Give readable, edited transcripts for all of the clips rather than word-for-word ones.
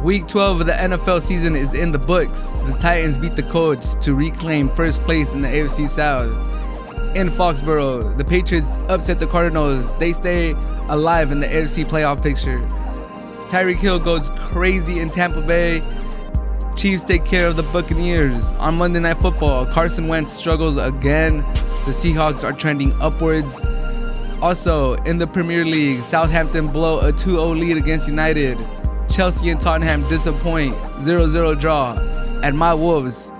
Week 12 of the NFL season is in the books. The Titans beat the Colts to reclaim first place in the AFC South. In Foxborough, the Patriots upset the Cardinals. They stay alive in the AFC playoff picture. Tyreek Hill goes crazy in Tampa Bay. Chiefs take care of the Buccaneers. On Monday Night Football, Carson Wentz struggles again. The Seahawks are trending upwards. Also, in the Premier League, Southampton blow a 2-0 lead against United. Chelsea and Tottenham disappoint, 0-0 draw. And my Wolves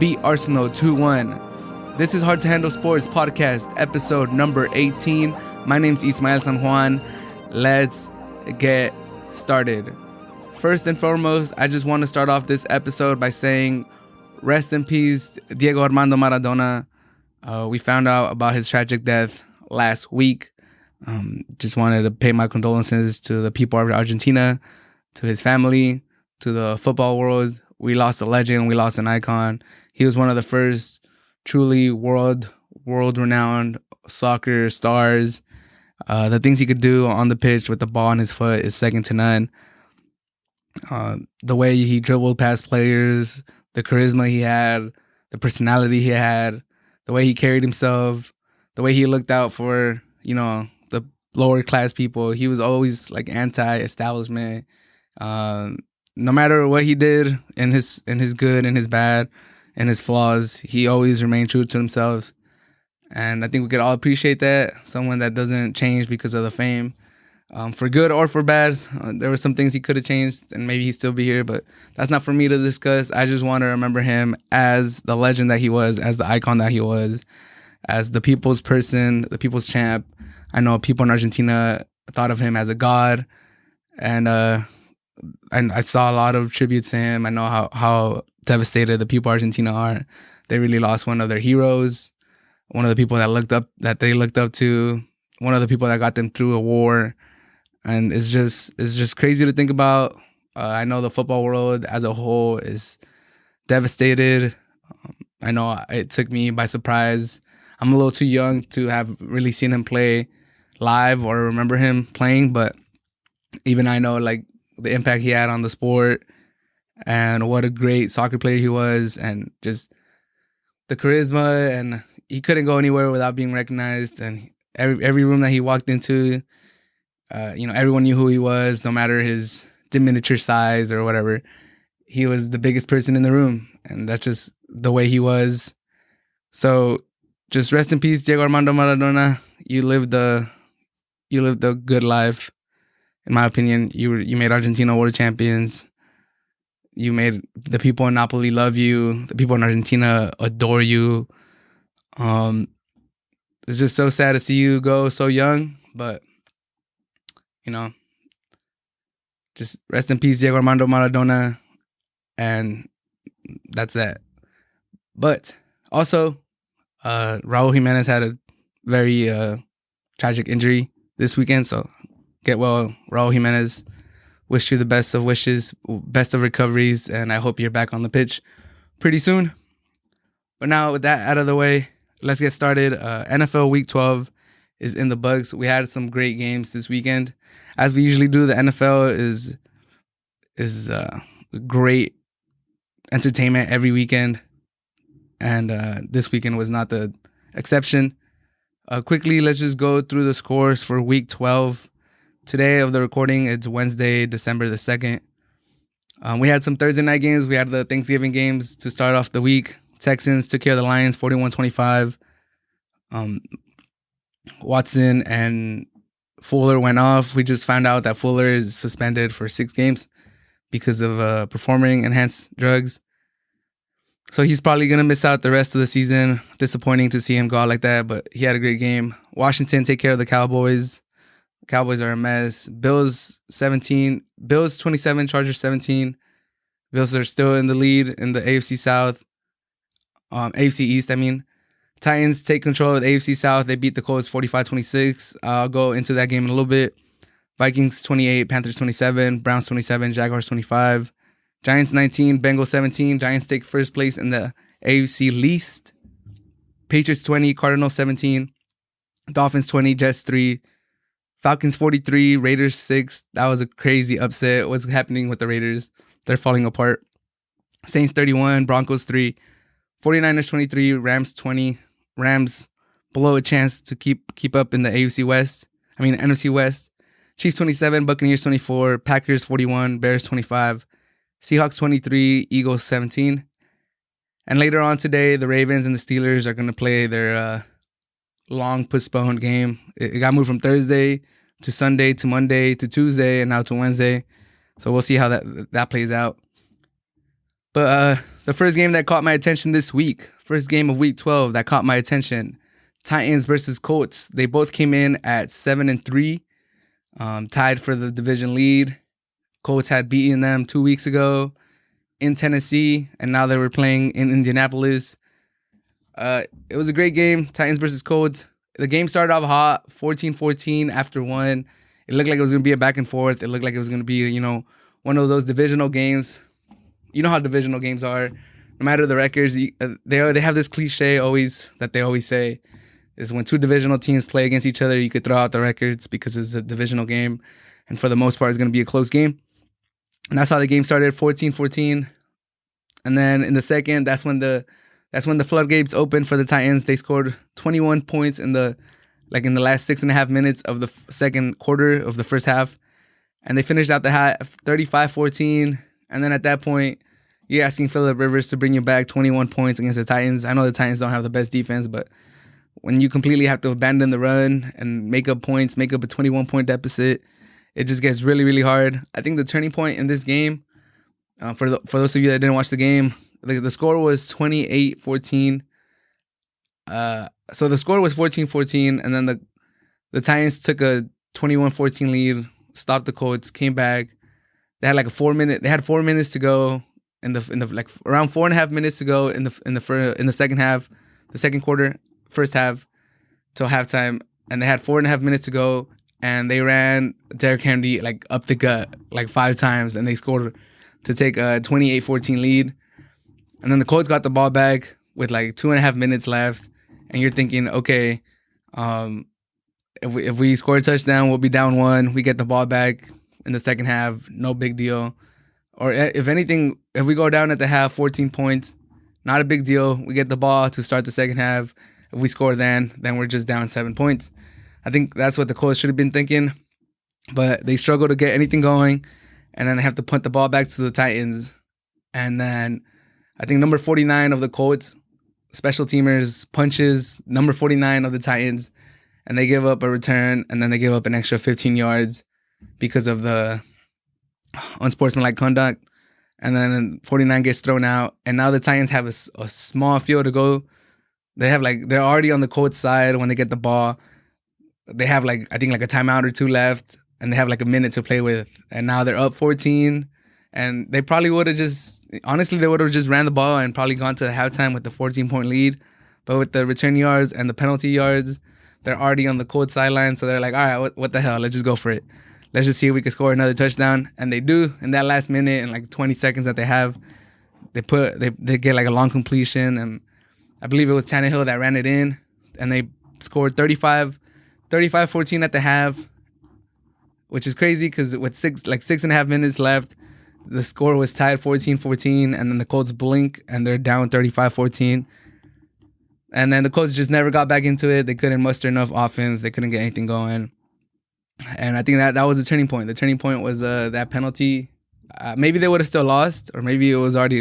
beat Arsenal 2-1. This is Hard to Handle Sports Podcast, episode number 18. My name's Ismael San Juan. Let's get started. First and foremost, I just want to start off this episode by saying rest in peace, Diego Armando Maradona. We found out about his tragic death last week. Just wanted to pay my condolences to the people of Argentina, to his family, to the football world. We lost a legend. We lost an icon. He was one of the first truly world-renowned soccer stars. The things he could do on the pitch with the ball on his foot is second to none. The way he dribbled past players, the charisma he had, the personality he had, the way he carried himself, the way he looked out for, the lower class people. He was always like anti-establishment. No matter what he did in his good and his bad and his flaws, he always remained true to himself. And I think we could all appreciate that. Someone that doesn't change because of the fame. For good or for bad, there were some things he could have changed and maybe he'd still be here, but that's not for me to discuss. I just want to remember him as the legend that he was, as the icon that he was, as the people's person, the people's champ. I know people in Argentina thought of him as a god, and I saw a lot of tributes to him. I know how devastated the people of Argentina are. They really lost one of their heroes, one of the people that they looked up to, one of the people that got them through a war. And it's just crazy to think about. I know the football world as a whole is devastated. I know it took me by surprise. I'm a little too young to have really seen him play live or remember him playing, but even I know like the impact he had on the sport and what a great soccer player he was, and just the charisma, and he couldn't go anywhere without being recognized. And every room that he walked into, everyone knew who he was, no matter his diminutive size or whatever. He was the biggest person in the room, and that's just the way he was. So just rest in peace, Diego Armando Maradona. You lived a good life, in my opinion. You made Argentina world champions. You made the people in Napoli love you. The people in Argentina adore you. It's just so sad to see you go so young, but just rest in peace, Diego Armando Maradona, and that's that. But also, Raull Jimenez had a very tragic injury this weekend, so get well, Raull Jimenez. Wish you the best of wishes, best of recoveries, and I hope you're back on the pitch pretty soon. But now with that out of the way, let's get started. NFL Week 12 is in the books. We had some great games this weekend. As we usually do, the NFL is great entertainment every weekend, and this weekend was not the exception. Quickly, let's just go through the scores for Week 12. Today of the recording, it's Wednesday, December the 2nd. We had some Thursday night games. We had the Thanksgiving games to start off the week. Texans took care of the Lions 41-25. Watson and Fuller went off. We just found out that Fuller is suspended for 6 games because of performing enhanced drugs. So he's probably going to miss out the rest of the season. Disappointing to see him go out like that, but he had a great game. Washington take care of the Cowboys. The Cowboys are a mess. Bills 27, Chargers 17. Bills are still in the lead in the AFC South. AFC East, I mean. Titans take control of the AFC South. They beat the Colts 45-26. I'll go into that game in a little bit. Vikings 28, Panthers 27, Browns 27, Jaguars 25. Giants 19, Bengals 17. Giants take first place in the AFC least. Patriots 20, Cardinals 17. Dolphins 20, Jets 3. Falcons 43, Raiders 6. That was a crazy upset. What's happening with the Raiders? They're falling apart. Saints 31, Broncos 3, 49ers 23, Rams 20. Rams below a chance to keep up in the NFC West. Chiefs 27, Buccaneers 24, Packers 41, Bears 25, Seahawks 23, Eagles 17. And later on today, the Ravens and the Steelers are going to play their long postponed game. It got moved from Thursday to Sunday to Monday to Tuesday and now to Wednesday. So we'll see how that plays out. But the first game that caught my attention this week, first game of week 12 that caught my attention, Titans versus Colts. They both came in at 7-3, tied for the division lead. Colts had beaten them 2 weeks ago in Tennessee, and now they were playing in Indianapolis. It was a great game, Titans versus Colts. The game started off hot, 14-14 after one. It looked like it was going to be a back and forth. It looked like it was going to be, one of those divisional games. You know how divisional games are. No matter the records, they have this cliche that they always say is when two divisional teams play against each other, you could throw out the records because it's a divisional game. And for the most part, it's going to be a close game. And that's how the game started, 14-14. And then in the second, that's when the floodgates opened for the Titans. They scored 21 points in the last 6.5 minutes of the second quarter of the first half. And they finished out the half 35-14. And then at that point, you're asking Phillip Rivers to bring you back 21 points against the Titans. I know the Titans don't have the best defense, but when you completely have to abandon the run and make up points, make up a 21-point deficit, it just gets really, really hard. I think the turning point in this game, for those of you that didn't watch the game, the score was 28-14. So the score was 14-14, and then the Titans took a 21-14 lead, stopped the Colts, came back. They had They had 4 minutes to go in the around 4.5 minutes to go in the second half, the second quarter, first half till halftime, and they had 4.5 minutes to go, and they ran Derrick Henry up the gut 5 times, and they scored to take a 28-14 lead. And then the Colts got the ball back with 2.5 minutes left, and you're thinking, okay, if we score a touchdown, we'll be down 1. We get the ball back in the second half, no big deal. Or if anything, if we go down at the half, 14 points, not a big deal. We get the ball to start the second half. If we score then we're just down 7 points. I think that's what the Colts should have been thinking. But they struggle to get anything going, and then they have to punt the ball back to the Titans. And then I think number 49 of the Colts, special teamers, punches number 49 of the Titans, and they give up a return, and then they give up an extra 15 yards because of the unsportsmanlike conduct. And then 49 gets thrown out, and now the Titans have a small field to go. They're already on the Colts side when they get the ball. They have I think a timeout or 2 left, and they have a minute to play with. And now they're up 14, and they probably would have just ran the ball and probably gone to the halftime with the 14-point lead. But with the return yards and the penalty yards, they're already on the Colts sideline, so they're like, all right, what the hell? Let's just go for it. Let's just see if we can score another touchdown. And they do in that last minute and 20 seconds that they have. They get a long completion, and I believe it was Tannehill that ran it in, and they scored 35-14 at the half, which is crazy because with 6.5 minutes left, the score was tied 14-14, and then the Colts blink and they're down 35-14. And then the Colts just never got back into it. They couldn't muster enough offense. They couldn't get anything going. And I think that was the turning point. The turning point was that penalty. Maybe they would have still lost, or maybe it was already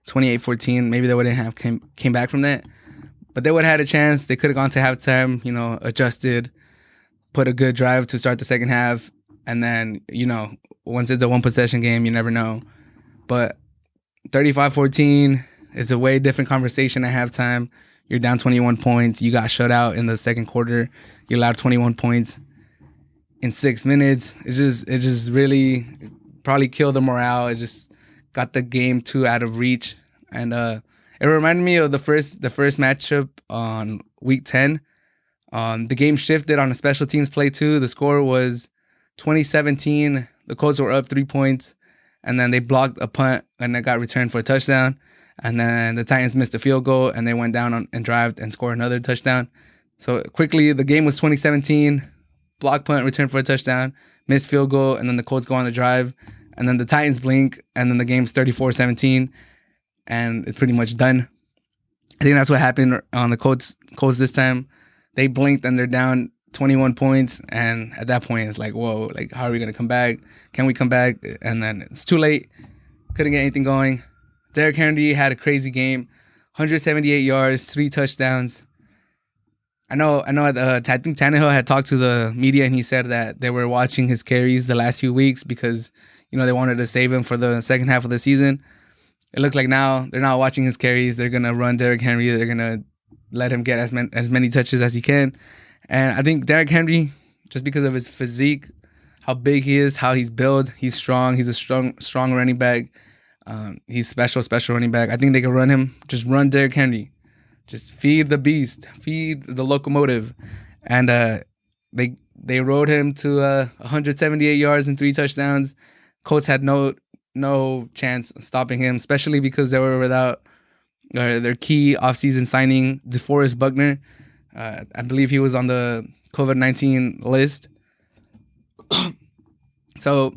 28-14. Maybe they wouldn't have came back from that. But they would have had a chance. They could have gone to halftime, adjusted, put a good drive to start the second half. And then, once it's a one-possession game, you never know. But 35-14 is a way different conversation at halftime. You're down 21 points. You got shut out in the second quarter. You allowed 21 points in 6 minutes. It just really probably killed the morale. It just got the game too out of reach. And it reminded me of the first matchup on week 10. The game shifted on a special teams play too. The score was 20-17. The Colts were up 3 points, and then they blocked a punt, and it got returned for a touchdown. And then the Titans missed a field goal, and they went down and drived and scored another touchdown. So quickly, the game was 20-17. block punt, return for a touchdown, missed field goal, and then the Colts go on the drive. And then the Titans blink, and then the game's 34-17, and it's pretty much done. I think that's what happened on the Colts this time. They blinked, and they're down 21 points, and at that point, it's like, whoa, like, how are we going to come back? Can we come back? And then it's too late. Couldn't get anything going. Derrick Henry had a crazy game, 178 yards, 3 touchdowns. I think Tannehill had talked to the media, and he said that they were watching his carries the last few weeks because, they wanted to save him for the second half of the season. It looks like now they're not watching his carries. They're going to run Derrick Henry. They're going to let him get as many touches as he can. And I think Derrick Henry, just because of his physique, how big he is, how he's built, he's strong. He's a strong running back. He's special running back. I think they can run him. Just run Derrick Henry. Just feed the beast. Feed the locomotive. And they rode him to 178 yards and 3 touchdowns. Colts had no chance stopping him, especially because they were without their key offseason signing, DeForest Buckner. I believe he was on the COVID-19 list. So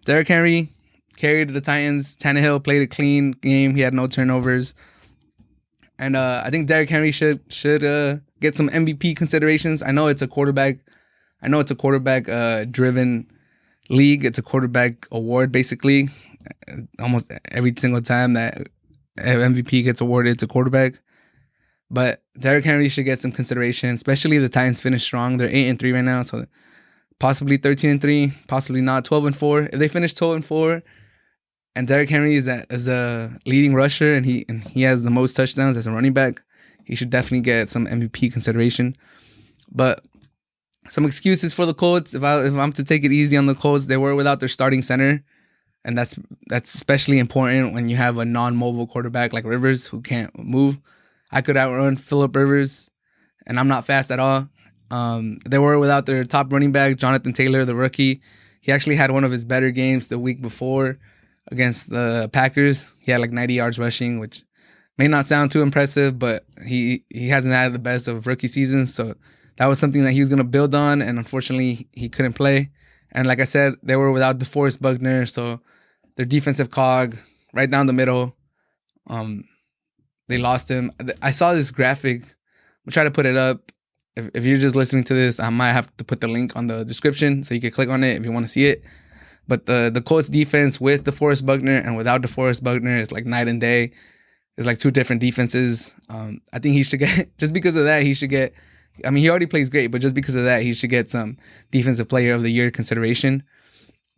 Derrick Henry carried the Titans. Tannehill played a clean game. He had no turnovers. And I think Derrick Henry should get some MVP considerations. I know it's a quarterback driven league. It's a quarterback award, basically. Almost every single time that MVP gets awarded, it's a quarterback. But Derrick Henry should get some consideration, especially the Titans finished strong. They're 8-3 right now, so possibly 13-3, possibly not 12-4. If they finish 12-4, and Derrick Henry is a leading rusher, and he has the most touchdowns as a running back, he should definitely get some MVP consideration. But some excuses for the Colts. If I'm to take it easy on the Colts, they were without their starting center, and that's especially important when you have a non-mobile quarterback like Rivers who can't move. I could outrun Phillip Rivers, and I'm not fast at all. They were without their top running back, Jonathan Taylor, the rookie. He actually had one of his better games the week before against the Packers. He had like 90 yards rushing, which may not sound too impressive, but he hasn't had the best of rookie seasons, so that was something that he was going to build on, and unfortunately, he couldn't play. And like I said, they were without DeForest Buckner, so their defensive cog, right down the middle, they lost him. I saw this graphic. We'll try to put it up. If you're just listening to this, I might have to put the link on the description so you can click on it if you want to see it. But the Colts defense with DeForest Buckner and without DeForest Buckner is like night and day. It's like two different defenses. I think he should get, just because of that, he already plays great, but just because of that, he should get some Defensive Player of the Year consideration.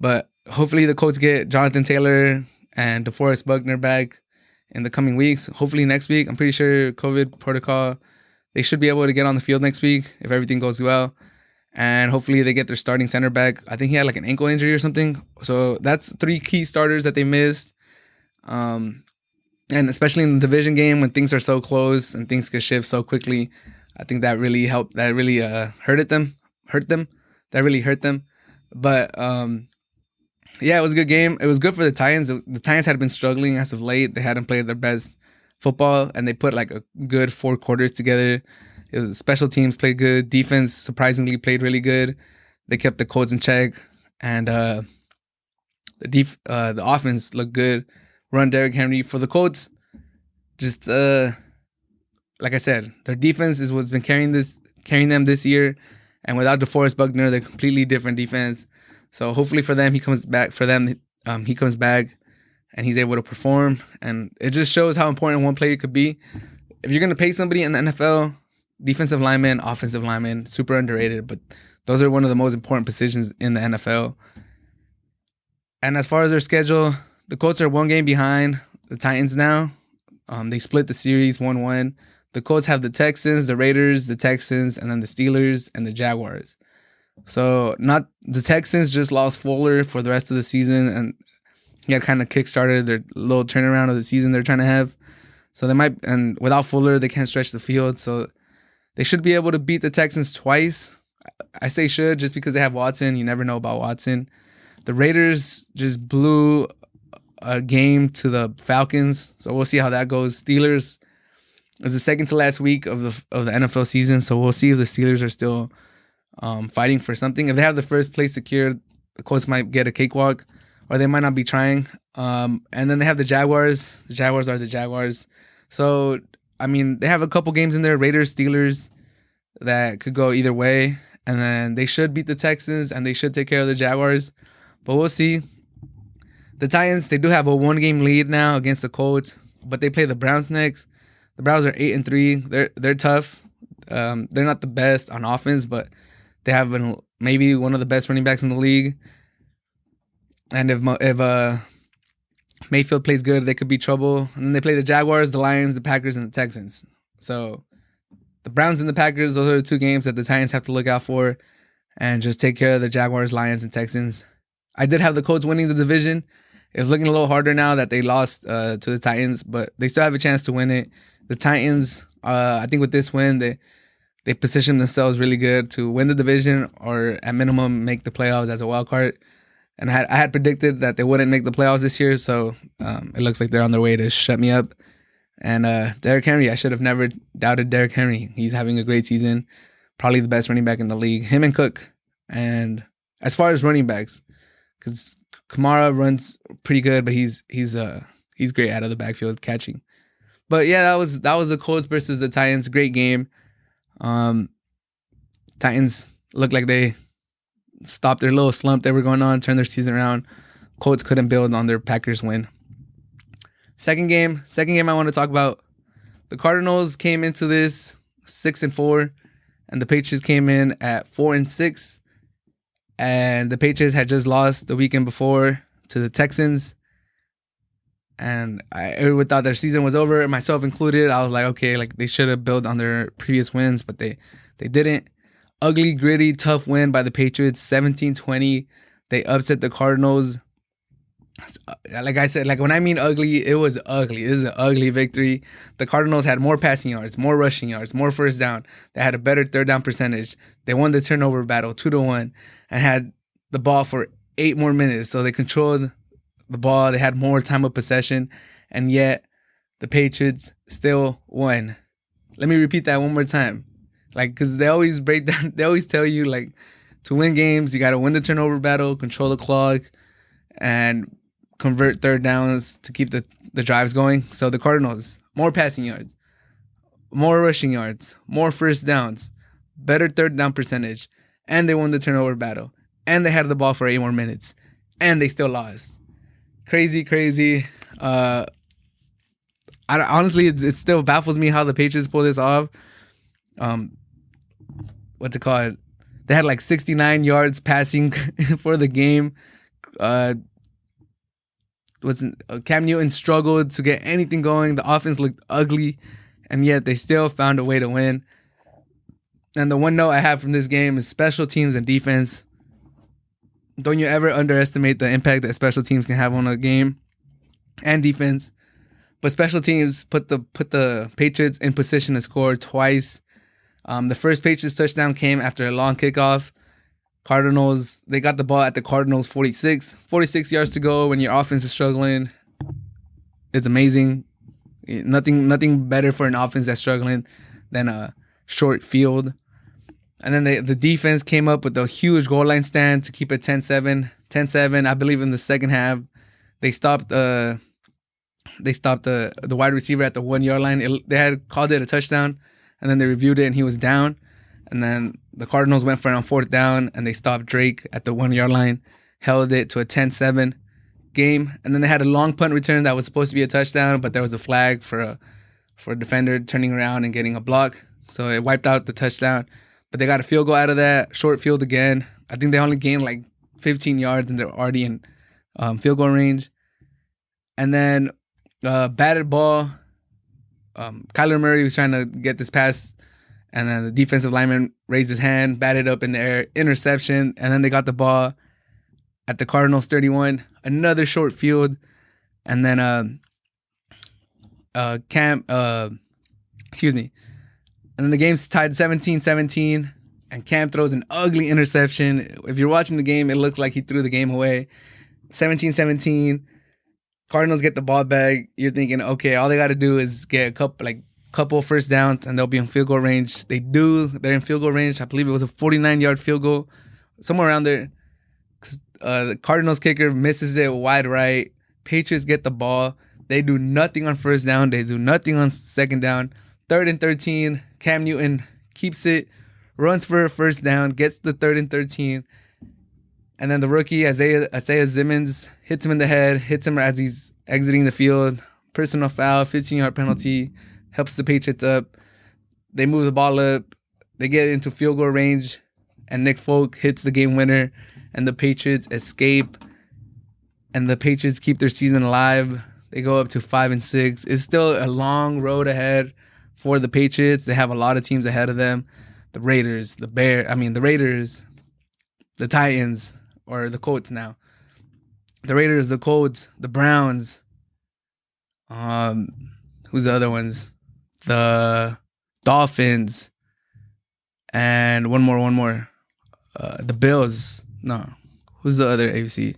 But hopefully the Colts get Jonathan Taylor and DeForest Buckner back in the coming weeks. Hopefully next week. I'm pretty sure COVID protocol, they should be able to get on the field next week if everything goes well. And hopefully they get their starting center back. I think he had like an ankle injury or something. So that's 3 key starters that they missed. And especially in the division game when things are so close and things can shift so quickly, I think that really helped. That really hurt them. That really hurt them. But yeah, it was a good game. It was good for the Titans. The Titans had been struggling as of late. They hadn't played their best football, and they put like a good 4 quarters together. It was special teams played good. Defense surprisingly played really good. They kept the Colts in check, and the offense looked good. Run Derrick Henry for the Colts. Just like I said, their defense is what's been carrying them this year, and without DeForest Buckner, they're a completely different defense. So hopefully for them, he comes back. He comes back, and he's able to perform. And it just shows how important one player could be. If you're gonna pay somebody in the NFL, defensive lineman, offensive lineman, super underrated, but those are one of the most important positions in the NFL. And as far as their schedule, the Colts are 1 game behind the Titans now. They split the series 1-1. The Colts have the Texans, the Raiders, the Texans, and then the Steelers and the Jaguars. So not the Texans just lost Fuller for the rest of the season, and he had kind of kickstarted their little turnaround of the season they're trying to have. So they might, and without Fuller, they can't stretch the field. So they should be able to beat the Texans twice. I say should just because they have Watson. You never know about Watson. The Raiders just blew a game to the Falcons, so we'll see how that goes. Steelers is the second to last week of the NFL season, so we'll see if the Steelers are still fighting for something. If they have the first place secured, the Colts might get a cakewalk, or they might not be trying. And then they have the Jaguars. The Jaguars are the Jaguars. So, I mean, they have a couple games in there, Raiders, Steelers, that could go either way. And then they should beat the Texans, and they should take care of the Jaguars. But we'll see. The Titans, they do have a 1-game lead now against the Colts, but they play the Browns next. The Browns are 8-3. They're tough. They're not the best on offense, but they have been maybe one of the best running backs in the league. And if Mayfield plays good, they could be trouble. And then they play the Jaguars, the Lions, the Packers, and the Texans. So the Browns and the Packers, those are the 2 games that the Titans have to look out for, and just take care of the Jaguars, Lions, and Texans. I did have the Colts winning the division. It's looking a little harder now that they lost to the Titans, but they still have a chance to win it. The Titans, I think with this win, they position themselves really good to win the division, or at minimum make the playoffs as a wild card. And I had predicted that they wouldn't make the playoffs this year, so it looks like they're on their way to shut me up. And Derrick Henry, I should have never doubted Derrick Henry. He's having a great season, probably the best running back in the league. Him and Cook. And as far as running backs, because Kamara runs pretty good, but he's great out of the backfield catching. But yeah, that was the Colts versus the Titans. Great game. Titans looked like they stopped their little slump they were going on, turned their season around. Colts couldn't build on their Packers win. Second game I want to talk about. The Cardinals came into this 6-4, and the Patriots came in at 4-6. And the Patriots had just lost the weekend before to the Texans. And everyone thought their season was over, myself included. I was like, okay, like they should have built on their previous wins, but they didn't. Ugly, gritty, tough win by the Patriots, 17-20. They upset the Cardinals. Like I said, like when I mean ugly, it was ugly. This is an ugly victory. The Cardinals had more passing yards, more rushing yards, more first down. They had a better third down percentage. They won the turnover battle 2-1 and had the ball for 8 more minutes. So they controlled the ball. They had more time of possession, and yet the Patriots still won. Let me repeat that one more time. Like, because they always break down, they always tell you, like, to win games, you got to win the turnover battle, control the clock, and convert third downs to keep the drives going. So the Cardinals, more passing yards, more rushing yards, more first downs, better third down percentage, and they won the turnover battle, and they had the ball for 8 more minutes, and they still lost. Crazy. Honestly, it still baffles me how the Patriots pull this off. What's it called? They had like 69 yards passing for the game. Cam Newton struggled to get anything going. The offense looked ugly, and yet they still found a way to win. And the one note I have from this game is special teams and defense. Don't you ever underestimate the impact that special teams can have on a game and defense. But special teams put the Patriots in position to score twice. The first Patriots touchdown came after a long kickoff. Cardinals, they got the ball at the Cardinals 46 yards to go. When your offense is struggling, it's amazing. Nothing better for an offense that's struggling than a short field. And then the defense came up with a huge goal line stand to keep it 10-7. 10-7, I believe in the second half. They stopped the wide receiver at the 1 yard line. They had called it a touchdown, and then they reviewed it and he was down. And then the Cardinals went for it on 4th down, and they stopped Drake at the 1 yard line, held it to a 10-7 game. And then they had a long punt return that was supposed to be a touchdown, but there was a flag for a defender turning around and getting a block. So it wiped out the touchdown. But they got a field goal out of that, short field again. I think they only gained like 15 yards, and they're already in field goal range. And then batted ball. Kyler Murray was trying to get this pass, and then the defensive lineman raised his hand, batted up in the air, interception, and then they got the ball at the Cardinals 31, another short field, and then and then the game's tied 17-17, and Cam throws an ugly interception. If you're watching the game, it looks like he threw the game away. 17-17. Cardinals get the ball back. You're thinking, okay, all they got to do is get a couple, like couple first downs, and they'll be in field goal range. They're in field goal range. I believe it was a 49-yard field goal, somewhere around there. The Cardinals kicker misses it wide right. Patriots get the ball. They do nothing on first down. They do nothing on second down. 3rd and 13. Cam Newton keeps it, runs for a first down, gets the 3rd and 13. And then the rookie, Isaiah Jimenez, hits him in the head, hits him as he's exiting the field. Personal foul, 15-yard penalty, helps the Patriots up. They move the ball up. They get into field goal range, and Nick Folk hits the game winner, and the Patriots escape. And the Patriots keep their season alive. They go up to 5-6. It's still a long road ahead for the Patriots. They have a lot of teams ahead of them. The Raiders, the Titans, or the Colts now. The Raiders, the Colts, the Browns. Who's the other ones? The Dolphins. And one more. The Bills. No. Who's the other AFC?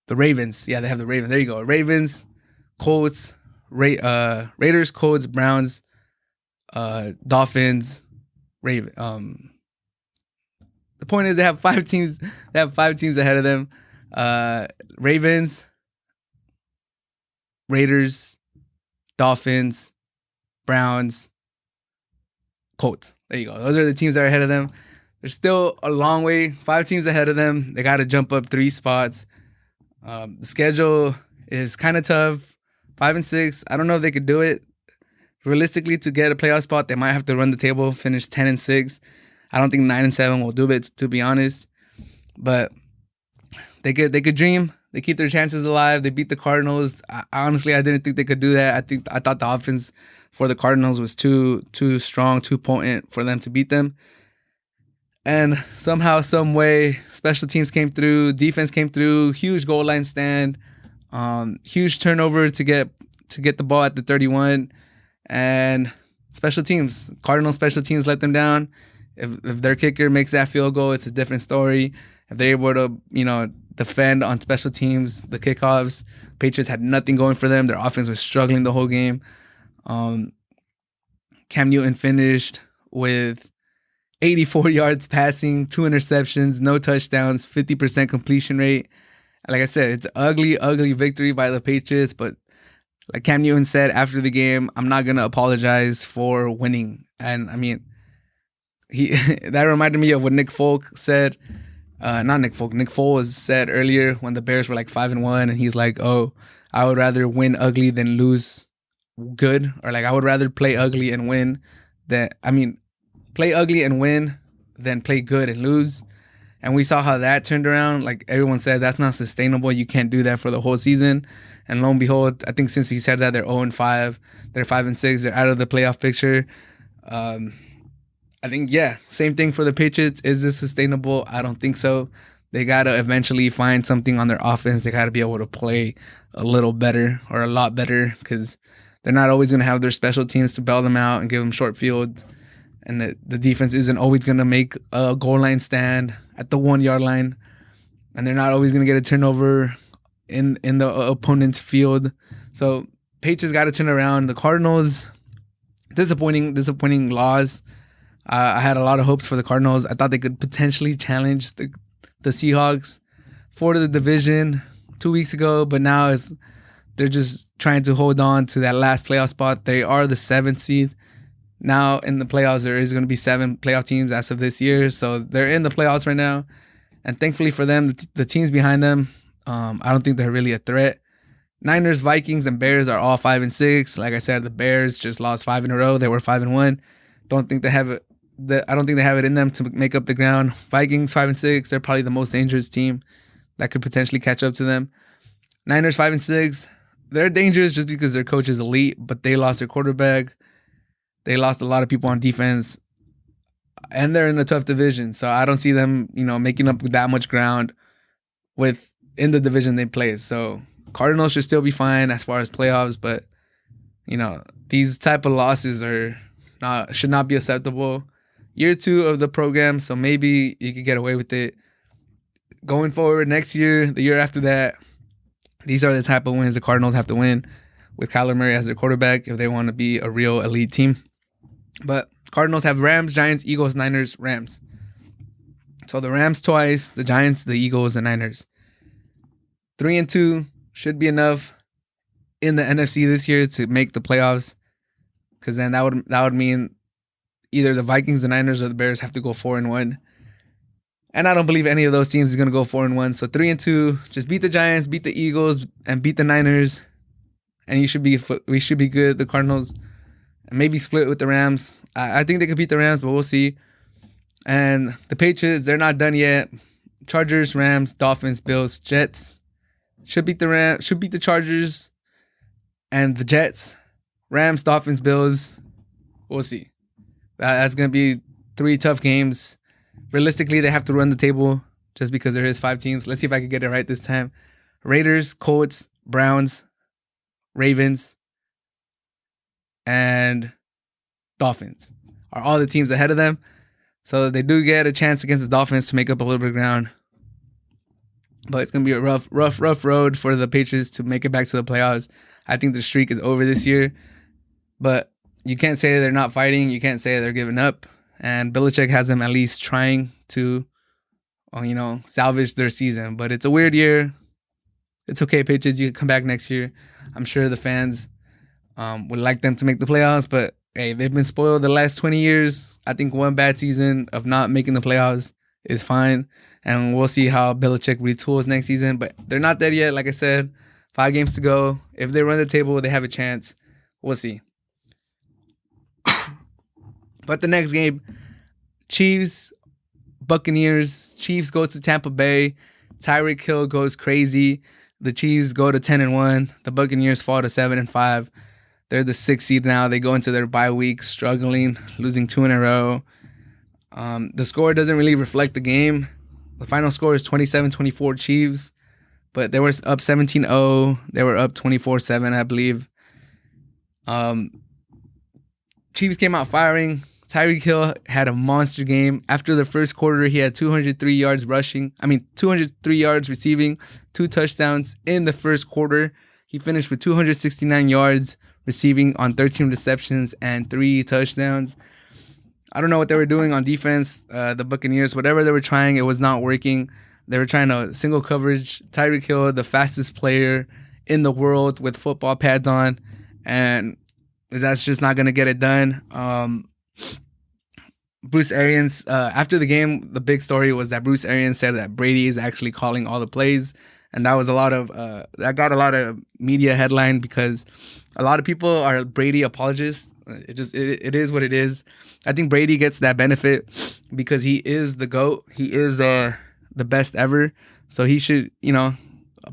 The Ravens. Yeah, they have the Ravens. There you go. Ravens, Colts, Raiders, Colts, Browns, Dolphins, Raven. The point is they have 5 teams. They have 5 teams ahead of them. Ravens, Raiders, Dolphins, Browns, Colts. There you go. Those are the teams that are ahead of them. There's still a long way. 5 teams ahead of them. They got to jump up 3 spots. The schedule is kind of tough. 5-6. I don't know if they could do it. Realistically, to get a playoff spot, they might have to run the table, finish 10-6. I don't think 9-7 will do it, to be honest. But they could dream. They keep their chances alive. They beat the Cardinals. Honestly, I didn't think they could do that. I thought the offense for the Cardinals was too strong, too potent for them to beat them. And somehow, some way, special teams came through, defense came through, huge goal line stand, huge turnover to get the ball at the 31, and Cardinal special teams let them down. If their kicker makes that field goal, it's a different story. If they're able to, defend on special teams, the kickoffs, Patriots had nothing going for them. Their offense was struggling the whole game. Cam Newton finished with 84 yards passing, 2 interceptions, no touchdowns, 50% completion rate. Like I said, it's an ugly victory by the Patriots. But like Cam Newton said after the game, I'm not going to apologize for winning. And I mean, that reminded me of what Nick Folk said. Nick Foles said earlier when the Bears were like 5-1, and he's like, "Oh, I would rather win ugly than lose good," or like I would rather play ugly and win play ugly and win than play good and lose. And we saw how that turned around. Like everyone said, that's not sustainable. You can't do that for the whole season. And lo and behold, I think since he said that, they're 0-5, they're 5-6, they're out of the playoff picture. I think, same thing for the Patriots. Is this sustainable? I don't think so. They got to eventually find something on their offense. They got to be able to play a little better or a lot better, because they're not always going to have their special teams to bail them out and give them short fields. And the defense isn't always going to make a goal line stand at the 1-yard line. And they're not always going to get a turnover in the opponent's field. So Patriots got to turn around. The Cardinals, disappointing loss. I had a lot of hopes for the Cardinals. I thought they could potentially challenge the Seahawks for the division 2 weeks ago, but now they're just trying to hold on to that last playoff spot. They are the 7th seed. Now in the playoffs, there is going to be 7 playoff teams as of this year, so they're in the playoffs right now. And thankfully for them, the teams behind them, I don't think they're really a threat. Niners, Vikings, and Bears are all 5-6. Like I said, the Bears just lost 5 in a row. They were 5-1. I don't think they have it in them to make up the ground. Vikings 5-6. They're probably the most dangerous team that could potentially catch up to them. Niners 5-6. They're dangerous just because their coach is elite, but they lost their quarterback. They lost a lot of people on defense, and they're in a tough division. So I don't see them, making up that much ground in the division they play. So Cardinals should still be fine as far as playoffs, but these type of losses should not be acceptable. Year 2 of the program, so maybe you could get away with it. Going forward next year, the year after that, These are the type of wins the Cardinals have to win with Kyler Murray as their quarterback if they want to be a real elite team. But Cardinals have Rams, Giants, Eagles, Niners, Rams. So the Rams twice, the Giants, the Eagles, and Niners. 3-2 should be enough in the NFC this year to make the playoffs. Because then that would mean either the Vikings, the Niners, or the Bears have to go 4-1. And I don't believe any of those teams is going to go 4-1. So 3-2, just beat the Giants, beat the Eagles, and beat the Niners. And we should be good. The Cardinals, and maybe split with the Rams. I think they could beat the Rams, but we'll see. And the Patriots, they're not done yet. Chargers, Rams, Dolphins, Bills, Jets. Should beat the Chargers and the Jets. Rams, Dolphins, Bills. We'll see. That's going to be 3 tough games. Realistically, they have to run the table just because there is 5 teams. Let's see if I can get it right this time. Raiders, Colts, Browns, Ravens, and Dolphins are all the teams ahead of them. So they do get a chance against the Dolphins to make up a little bit of ground. But it's going to be a rough road for the Patriots to make it back to the playoffs. I think the streak is over this year. But you can't say they're not fighting. You can't say they're giving up. And Belichick has them at least trying to, salvage their season. But it's a weird year. It's okay, Patriots. You can come back next year. I'm sure the fans would like them to make the playoffs. But, hey, they've been spoiled the last 20 years. I think one bad season of not making the playoffs is fine. And we'll see how Belichick retools next season. But they're not there yet. Like I said, 5 games to go. If they run the table, they have a chance. We'll see. But the next game, Chiefs, Buccaneers. Chiefs go to Tampa Bay. Tyreek Hill goes crazy. The Chiefs go to 10-1. The Buccaneers fall to 7-5. They're the 6th seed now. They go into their bye week struggling, losing 2 in a row. The score doesn't really reflect the game. The final score is 27-24 Chiefs, but they were up 17-0. They were up 24-7, I believe. Chiefs came out firing. Tyreek Hill had a monster game. After the first quarter, he had 203 yards receiving, 2 touchdowns in the first quarter. He finished with 269 yards receiving on 13 receptions and 3 touchdowns. I don't know what they were doing on defense. The Buccaneers, whatever they were trying, it was not working. They were trying to single coverage Tyreek Hill, the fastest player in the world with football pads on, and that's just not going to get it done. Bruce Arians, after the game, the big story was that Bruce Arians said that Brady is actually calling all the plays, and that was that got a lot of media headline because a lot of people are Brady apologists. It is what it is. I think Brady gets that benefit because he is the GOAT. He is the best ever. So he should,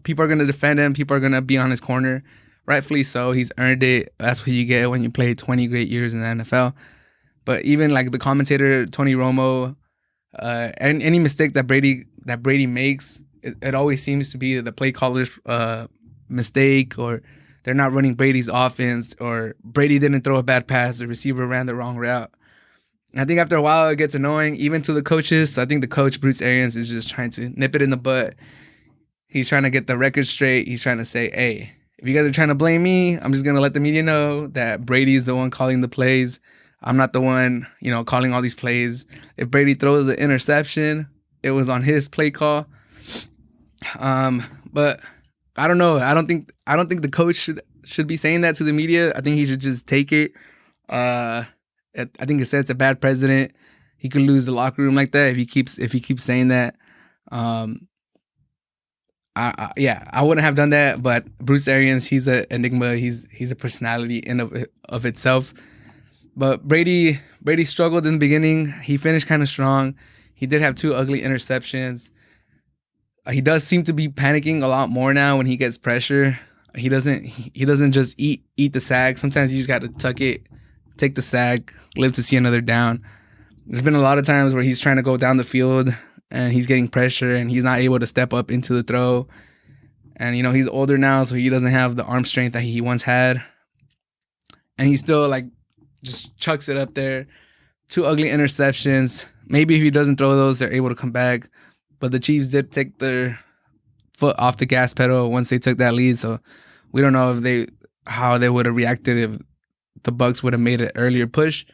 people are going to defend him. People are going to be on his corner. Rightfully so. He's earned it. That's what you get when you play 20 great years in the NFL. But even like the commentator, Tony Romo, any mistake that Brady makes, it always seems to be the play caller's mistake, or they're not running Brady's offense, or Brady didn't throw a bad pass, the receiver ran the wrong route. I think after a while it gets annoying, even to the coaches. So I think the coach, Bruce Arians, is just trying to nip it in the butt. He's trying to get the record straight. He's trying to say, hey, if you guys are trying to blame me, I'm just going to let the media know that Brady's the one calling the plays. I'm not the one, calling all these plays. If Brady throws an interception, it was on his play call. But I don't know. I don't think the coach should be saying that to the media. I think he should just take it. I think it sets a bad precedent. He could lose the locker room like that if he keeps saying that. I wouldn't have done that. But Bruce Arians, he's an enigma. He's a personality in of itself. But Brady struggled in the beginning. He finished kind of strong. He did have 2 ugly interceptions. He does seem to be panicking a lot more now when he gets pressure. He doesn't just eat the sack. Sometimes you just got to tuck it, take the sack, live to see another down. There's been a lot of times where he's trying to go down the field and he's getting pressure and he's not able to step up into the throw. And, he's older now, so he doesn't have the arm strength that he once had. And he still, just chucks it up there. 2 ugly interceptions. Maybe if he doesn't throw those, they're able to come back. But the Chiefs did take their foot off the gas pedal once they took that lead. So we don't know how they would have reacted if the Bucs would have made an earlier push.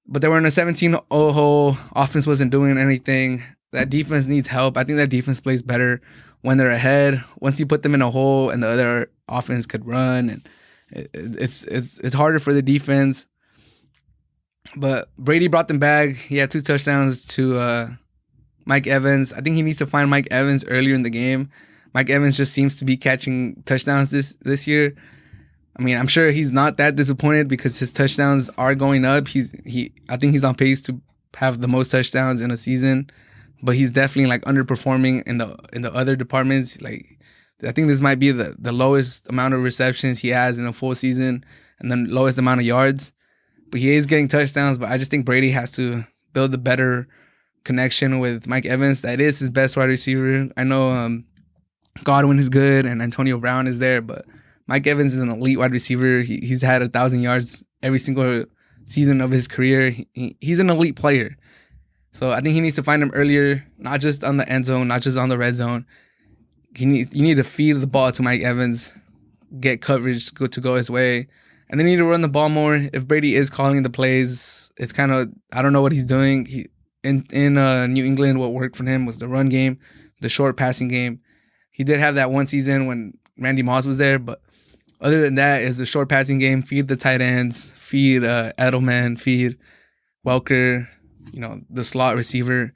But they were in a 17-0 hole. Offense wasn't doing anything. That defense needs help. I think that defense plays better when they're ahead. Once you put them in a hole and the other offense could run, and it's harder for the defense. But Brady brought them back. He had 2 touchdowns to Mike Evans. I think he needs to find Mike Evans earlier in the game. Mike Evans just seems to be catching touchdowns this year. I mean, I'm sure he's not that disappointed because his touchdowns are going up. I think he's on pace to have the most touchdowns in a season, but he's definitely like underperforming in the other departments. Like, I think this might be the lowest amount of receptions he has in a full season and the lowest amount of yards. But he is getting touchdowns. But I just think Brady has to build a better connection with Mike Evans. That is his best wide receiver. I know Godwin is good and Antonio Brown is there, but Mike Evans is an elite wide receiver. He's had 1,000 yards every single season of his career. He's an elite player. So I think he needs to find him earlier, not just on the end zone, not just on the red zone. You need to feed the ball to Mike Evans, get coverage to go his way, and they need to run the ball more. If Brady is calling the plays, it's kind of, I don't know what he's doing. In New England, what worked for him was the run game, the short passing game. He did have that one season when Randy Moss was there, but other than that, is the short passing game. Feed the tight ends, feed Edelman, feed Welker, the slot receiver,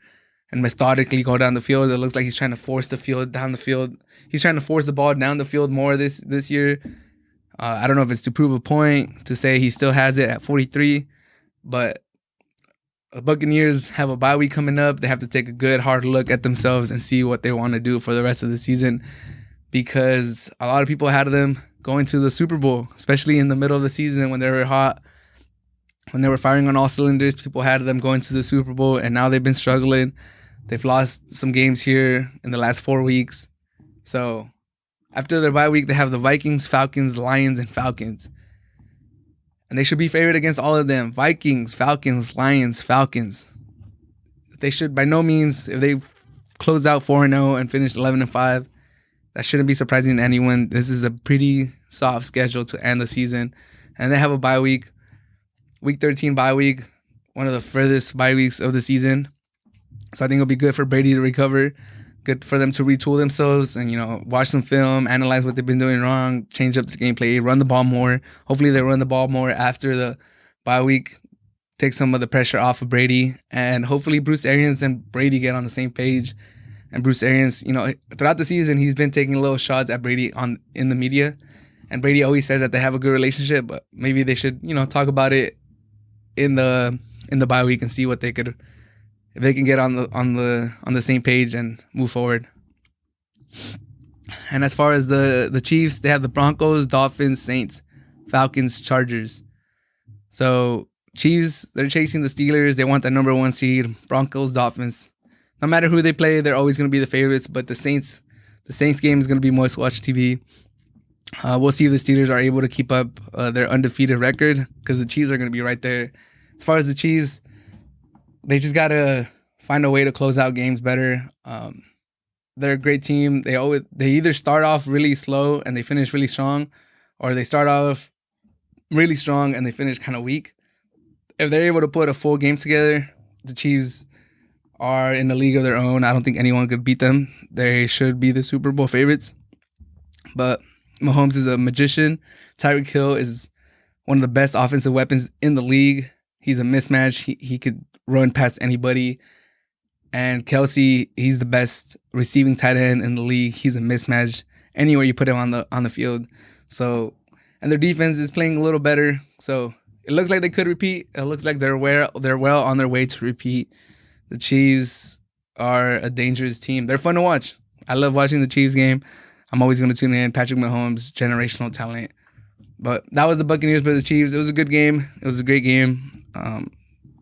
and methodically go down the field. It looks like he's trying to force the field down the field. He's trying to force the ball down the field more this year. I don't know if it's to prove a point, to say he still has it at 43, but the Buccaneers have a bye week coming up. They have to take a good, hard look at themselves and see what they want to do for the rest of the season, because a lot of people had them going to the Super Bowl, especially in the middle of the season when they were hot, when they were firing on all cylinders. People had them going to the Super Bowl, and now they've been struggling. They've lost some games here in the last 4 weeks. So after their bye week, they have the Vikings, Falcons, Lions, and Falcons. And they should be favored against all of them. Vikings, Falcons, Lions, Falcons. They should, by no means, if they close out 4-0 and finish 11-5, that shouldn't be surprising to anyone. This is a pretty soft schedule to end the season. And they have a bye week. Week 13 bye week. One of the furthest bye weeks of the season. So I think it'll be good for Brady to recover. Good for them to retool themselves and, watch some film, analyze what they've been doing wrong, change up their gameplay, run the ball more. Hopefully they run the ball more after the bye week. Take some of the pressure off of Brady. And hopefully Bruce Arians and Brady get on the same page. And Bruce Arians, throughout the season, he's been taking little shots at Brady in the media. And Brady always says that they have a good relationship, but maybe they should, talk about it in the bye week and see what they could, if they can get on the same page and move forward. And as far as the Chiefs, they have the Broncos, Dolphins, Saints, Falcons, Chargers. So Chiefs, they're chasing the Steelers. They want the number 1 seed. Broncos, Dolphins. No matter who they play, they're always going to be the favorites. But the Saints game is going to be most-watched TV. We'll see if the Steelers are able to keep up their undefeated record, because the Chiefs are going to be right there. As far as the Chiefs, they just got to find a way to close out games better. They're a great team. They either start off really slow and they finish really strong, or they start off really strong and they finish kind of weak. If they're able to put a full game together, the Chiefs are in a league of their own. I don't think anyone could beat them. They should be the Super Bowl favorites. But Mahomes is a magician. Tyreek Hill is one of the best offensive weapons in the league. He's a mismatch. He could run past anybody. And Kelsey, he's the best receiving tight end in the league. He's a mismatch anywhere you put him on the field. So, and their defense is playing a little better. So it looks like they could repeat. It looks like they're well on their way to repeat. The Chiefs are a dangerous team. They're fun to watch. I love watching the Chiefs game. I'm always going to tune in. Patrick Mahomes, generational talent. But that was the Buccaneers versus the Chiefs. It was a good game. It was a great game.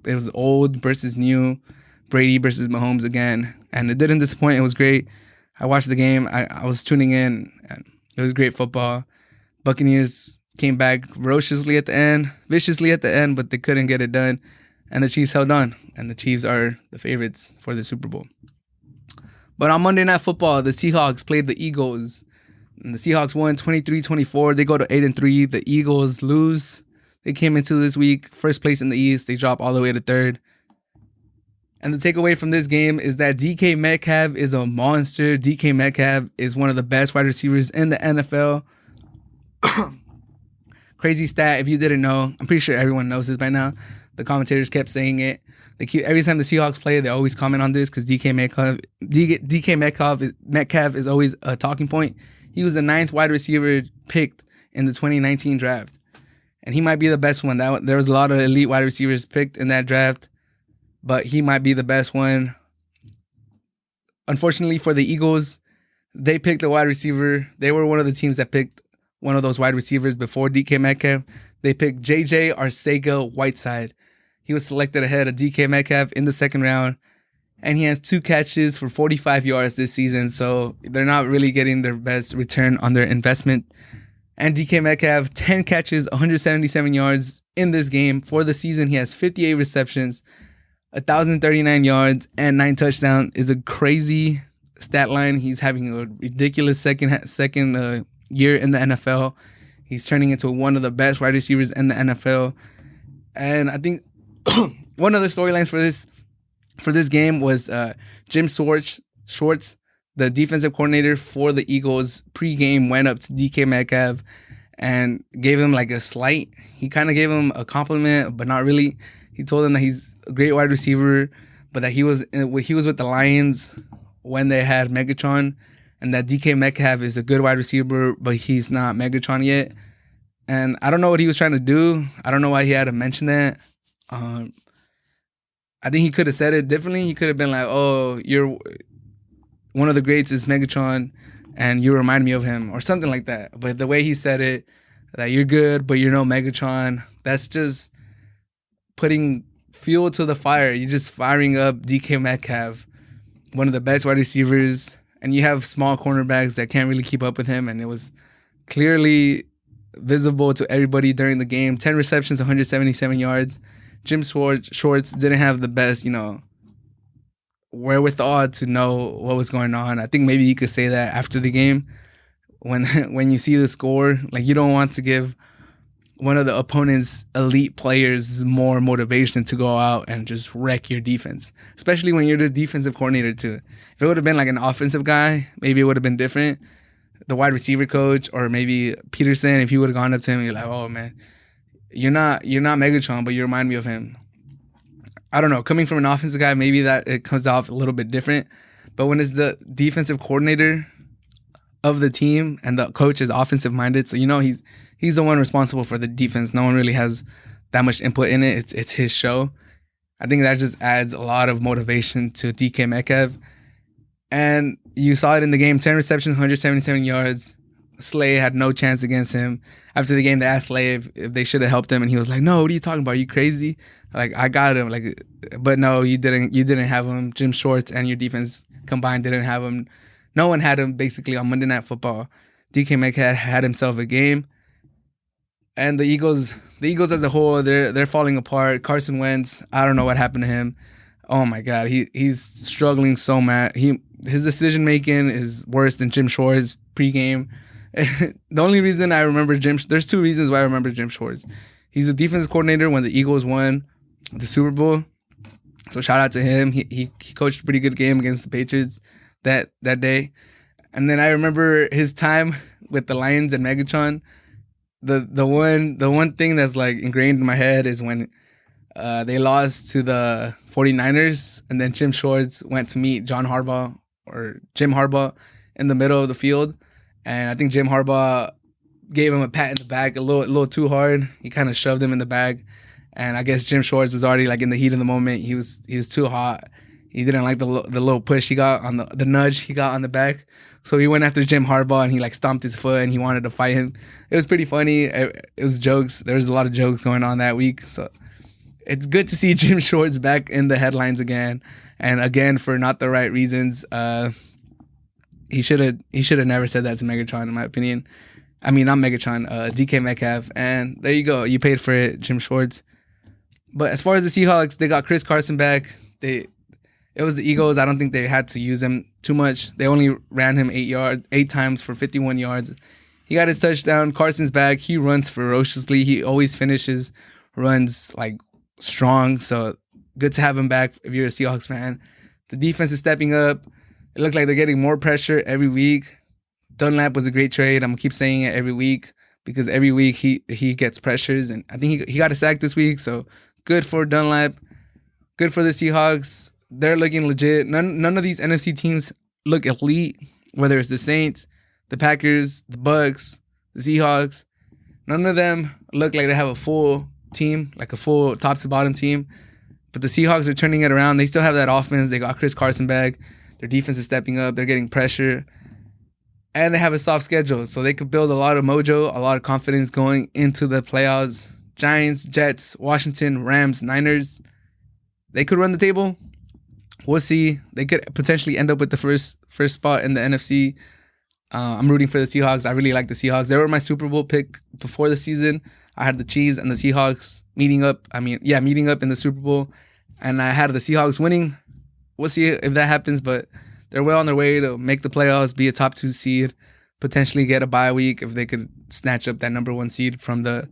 It was old versus new. Brady versus Mahomes again. And it didn't disappoint. It was great. I watched the game. I was tuning in. And it was great football. Buccaneers came back viciously at the end, but they couldn't get it done. And the Chiefs held on. And the Chiefs are the favorites for the Super Bowl. But on Monday Night Football, the Seahawks played the Eagles. And the Seahawks won 23-24. They go to 8-3. The Eagles lose. They came into this week first place in the East. They drop all the way to third. And the takeaway from this game is that DK Metcalf is a monster. DK Metcalf is one of the best wide receivers in the NFL. Crazy stat, if you didn't know. I'm pretty sure everyone knows this by now. The commentators kept saying it. Every time the Seahawks play, they always comment on this because DK Metcalf is always a talking point. He was the 9th wide receiver picked in the 2019 draft. And he might be the best one. There was a lot of elite wide receivers picked in that draft, but he might be the best one. Unfortunately for the Eagles, they picked a wide receiver. They were one of the teams that picked one of those wide receivers before DK Metcalf. They picked JJ Arcega-Whiteside. He was selected ahead of DK Metcalf in the second round, and he has 2 catches for 45 yards this season, so they're not really getting their best return on their investment. And DK Metcalf, 10 catches, 177 yards in this game. For the season, he has 58 receptions, 1,039 yards, and 9 touchdowns. Is a crazy stat line. He's having a ridiculous second year in the NFL. He's turning into one of the best wide receivers in the NFL. And I think one of the storylines for this game was Jim Schwartz, the defensive coordinator for the Eagles, pregame went up to DK Metcalf and gave him like a slight. He kind of gave him a compliment, but not really. He told him that he's a great wide receiver, but that he was with the Lions when they had Megatron, and that DK Metcalf is a good wide receiver, but he's not Megatron yet. And I don't know what he was trying to do. I don't know why he had to mention that. I think he could have said it differently. He could have been like, "Oh, you're one of the greats is Megatron, and you remind me of him," or something like that. But the way he said it, that you're good, but you're no Megatron, that's just putting fuel to the fire. You're just firing up DK Metcalf, one of the best wide receivers, and you have small cornerbacks that can't really keep up with him, and it was clearly visible to everybody during the game. 10 receptions, 177 yards. Jim Schwartz didn't have the best, wherewithal to know what was going on. I think maybe you could say that after the game, when you see the score, like, you don't want to give one of the opponent's elite players more motivation to go out and just wreck your defense, especially when you're the defensive coordinator too. If it would have been like an offensive guy, maybe it would have been different. The wide receiver coach, or maybe Peterson, if he would have gone up to him, you're like, "Oh man, you're not Megatron, but you remind me of him." I don't know. Coming from an offensive guy, maybe that it comes off a little bit different. But when it's the defensive coordinator of the team and the coach is offensive minded, so he's the one responsible for the defense. No one really has that much input in it. It's his show. I think that just adds a lot of motivation to DK Metcalf. And you saw it in the game: 10 receptions, 177 yards. Slay had no chance against him. After the game, they asked Slay if they should have helped him, and he was like, "No, what are you talking about? Are you crazy? Like, I got him." Like, but no, you didn't. You didn't have him. Jim Schwartz and your defense combined didn't have him. No one had him basically on Monday Night Football. DK Metcalf had himself a game, and the Eagles as a whole, they're falling apart. Carson Wentz, I don't know what happened to him. Oh my God, he's struggling so much. His decision making is worse than Jim Schwartz pregame. The only reason I remember there's 2 reasons why I remember Jim Schwartz. He's a defensive coordinator when the Eagles won the Super Bowl. So shout out to him. He coached a pretty good game against the Patriots that day. And then I remember his time with the Lions and Megatron. The one thing that's like ingrained in my head is when they lost to the 49ers, and then Jim Schwartz went to meet Jim Harbaugh in the middle of the field. And I think Jim Harbaugh gave him a pat in the back a little too hard. He kind of shoved him in the back. And I guess Jim Schwartz was already like in the heat of the moment. He was too hot. He didn't like the little push he got on the nudge he got on the back. So he went after Jim Harbaugh and he like stomped his foot and he wanted to fight him. It was pretty funny. It was jokes. There was a lot of jokes going on that week. So it's good to see Jim Schwartz back in the headlines again. And again, for not the right reasons. He should have never said that to Megatron, in my opinion. I mean, not Megatron, DK Metcalf. And there you go. You paid for it, Jim Schwartz. But as far as the Seahawks, they got Chris Carson back. It It was the Eagles. I don't think they had to use him too much. They only ran him 8 times for 51 yards. He got his touchdown. Carson's back. He runs ferociously. He always finishes runs like strong. So good to have him back if you're a Seahawks fan. The defense is stepping up. It looks like they're getting more pressure every week. Dunlap was a great trade. I'm going to keep saying it every week because every week he gets pressures. And I think he got a sack this week. So good for Dunlap. Good for the Seahawks. They're looking legit. None of these NFC teams look elite, whether it's the Saints, the Packers, the Bucks, the Seahawks. None of them look like they have a full team, like a full top to bottom team. But the Seahawks are turning it around. They still have that offense. They got Chris Carson back. Their defense is stepping up. They're getting pressure. And they have a soft schedule. So they could build a lot of mojo, a lot of confidence going into the playoffs. Giants, Jets, Washington, Rams, Niners. They could run the table. We'll see. They could potentially end up with the first spot in the NFC. I'm rooting for the Seahawks. I really like the Seahawks. They were my Super Bowl pick before the season. I had the Chiefs and the Seahawks meeting up in the Super Bowl. And I had the Seahawks winning. We'll see if that happens, but they're well on their way to make the playoffs, be a top 2 seed, potentially get a bye week if they could snatch up that number 1 seed from the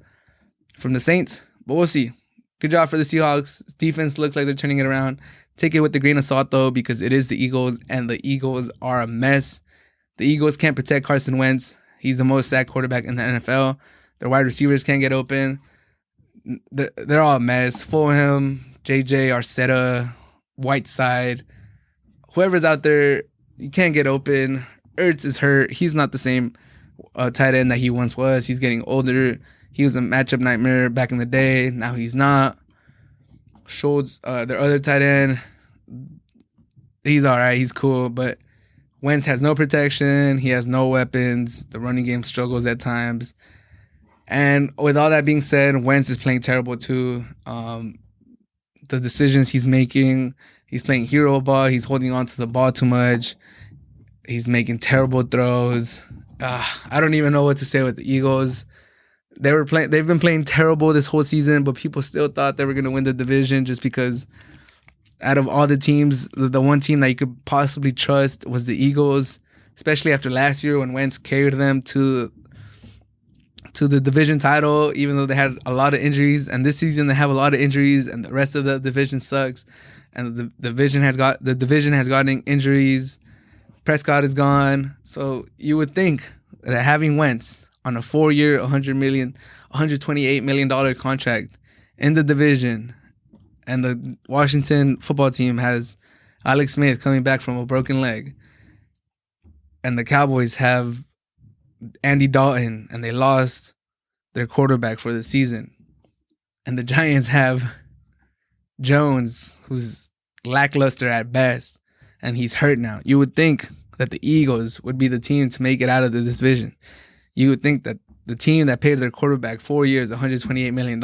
Saints. But we'll see. Good job for the Seahawks. Defense looks like they're turning it around. Take it with a grain of salt, though, because it is the Eagles, and the Eagles are a mess. The Eagles can't protect Carson Wentz. He's the most sacked quarterback in the NFL. Their wide receivers can't get open. They're all a mess. Fulham, JJ, Arceta, Whiteside, whoever's out there, you can't get open. Ertz is hurt. He's not the same tight end that he once was. He's getting older. He was a matchup nightmare back in the day. Now he's not. Schultz, their other tight end, he's all right. He's cool, but Wentz has no protection. He has no weapons. The running game struggles at times. And with all that being said, Wentz is playing terrible too. The decisions he's making, he's playing hero ball. He's holding on to the ball too much. He's making terrible throws. I don't even know what to say with the Eagles. They've been playing terrible this whole season, but people still thought they were going to win the division just because out of all the teams, the one team that you could possibly trust was the Eagles, especially after last year when Wentz carried them to the division title, even though they had a lot of injuries. And this season they have a lot of injuries, and the rest of the division sucks. And the division has gotten injuries. Prescott is gone, so you would think that having Wentz on a 4-year, $128 million contract in the division, and the Washington football team has Alex Smith coming back from a broken leg, and the Cowboys have Andy Dalton, and they lost their quarterback for the season, and the Giants have Jones, who's lackluster at best, and he's hurt now. You would think that the Eagles would be the team to make it out of the division. You would think that the team that paid their quarterback 4 years, $128 million,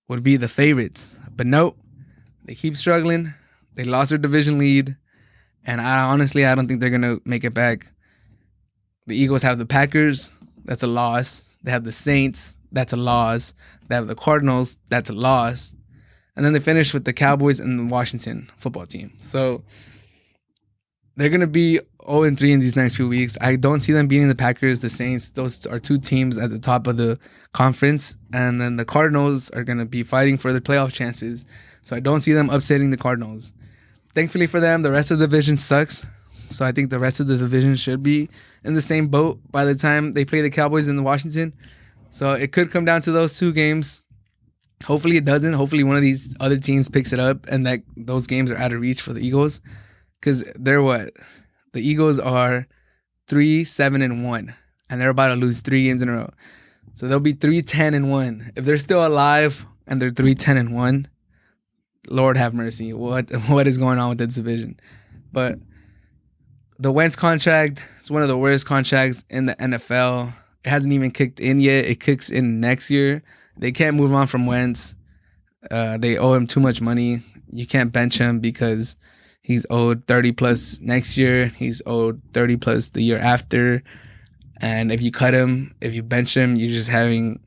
would be the favorites. But nope, they keep struggling. They lost their division lead, and I don't think they're going to make it back. The Eagles have the Packers. That's a loss. They have the Saints. That's a loss. They have the Cardinals. That's a loss. And then they finish with the Cowboys and the Washington football team. So they're going to be 0-3 in these next few weeks. I don't see them beating the Packers, the Saints. Those are 2 teams at the top of the conference. And then the Cardinals are going to be fighting for their playoff chances. So I don't see them upsetting the Cardinals. Thankfully for them, the rest of the division sucks. So I think the rest of the division should be in the same boat by the time they play the Cowboys and the Washington. So it could come down to those 2 games. Hopefully it doesn't. Hopefully one of these other teams picks it up and that those games are out of reach for the Eagles. Because they're what? The Eagles are 3-7-1. And they're about to lose 3 games in a row. So they'll be 3-10-1. If they're still alive and they're 3-10-1, Lord have mercy. What is going on with this division? But the Wentz contract is one of the worst contracts in the NFL. It hasn't even kicked in yet. It kicks in next year. They can't move on from Wentz. They owe him too much money. You can't bench him because he's owed 30 plus next year. He's owed 30 plus the year after. And if you cut him, if you bench him, you're just having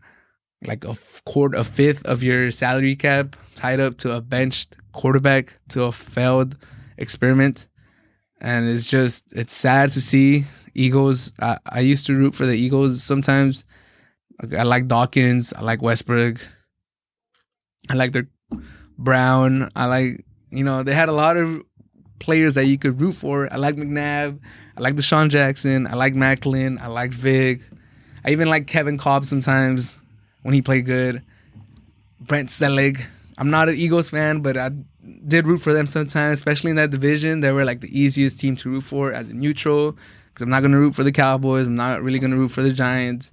like a fifth of your salary cap tied up to a benched quarterback, to a failed experiment. And it's sad to see. Eagles, I used to root for the Eagles sometimes. I like Dawkins. I like Westbrook. I like their Brown. I like, they had a lot of players that you could root for. I like McNabb. I like Deshaun Jackson. I like Macklin. I like Vic. I even like Kevin Cobb sometimes when he played good. Brent Selig. I'm not an Eagles fan, but I did root for them sometimes, especially in that division. They were like the easiest team to root for as a neutral, because I'm not going to root for the Cowboys. I'm not really going to root for the Giants.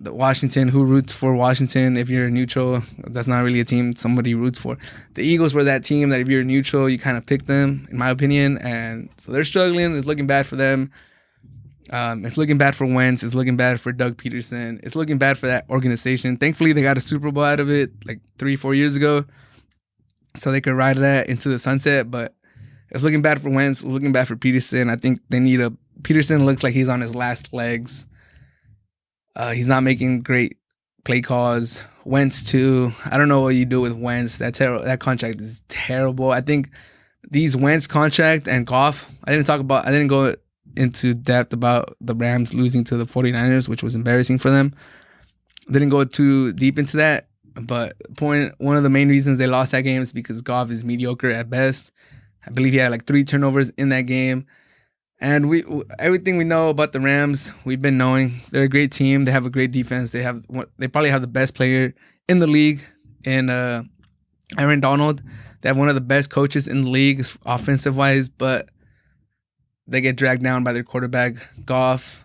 The Washington, who roots for Washington if you're a neutral? That's not really a team somebody roots for. The Eagles were that team that if you're neutral, you kind of pick them, in my opinion. And so they're struggling. It's looking bad for them. It's looking bad for Wentz. It's looking bad for Doug Peterson. It's looking bad for that organization. Thankfully, they got a Super Bowl out of it like 3-4 years ago, so they could ride that into the sunset. But it's looking bad for Wentz. It's looking bad for Peterson. I think they need Peterson looks like he's on his last legs. He's not making great play calls. Wentz too. I don't know what you do with Wentz. That contract is terrible. I think these Wentz contract and Goff. I didn't go into depth about the Rams losing to the 49ers, which was embarrassing for them. Didn't go too deep into that, but one of the main reasons they lost that game is because Goff is mediocre at best. I believe he had like 3 turnovers in that game. And everything we know about the Rams, we've been knowing. They're a great team. They have a great defense. They probably have the best player in the league in Aaron Donald. They have one of the best coaches in the league offensive-wise, but they get dragged down by their quarterback. Goff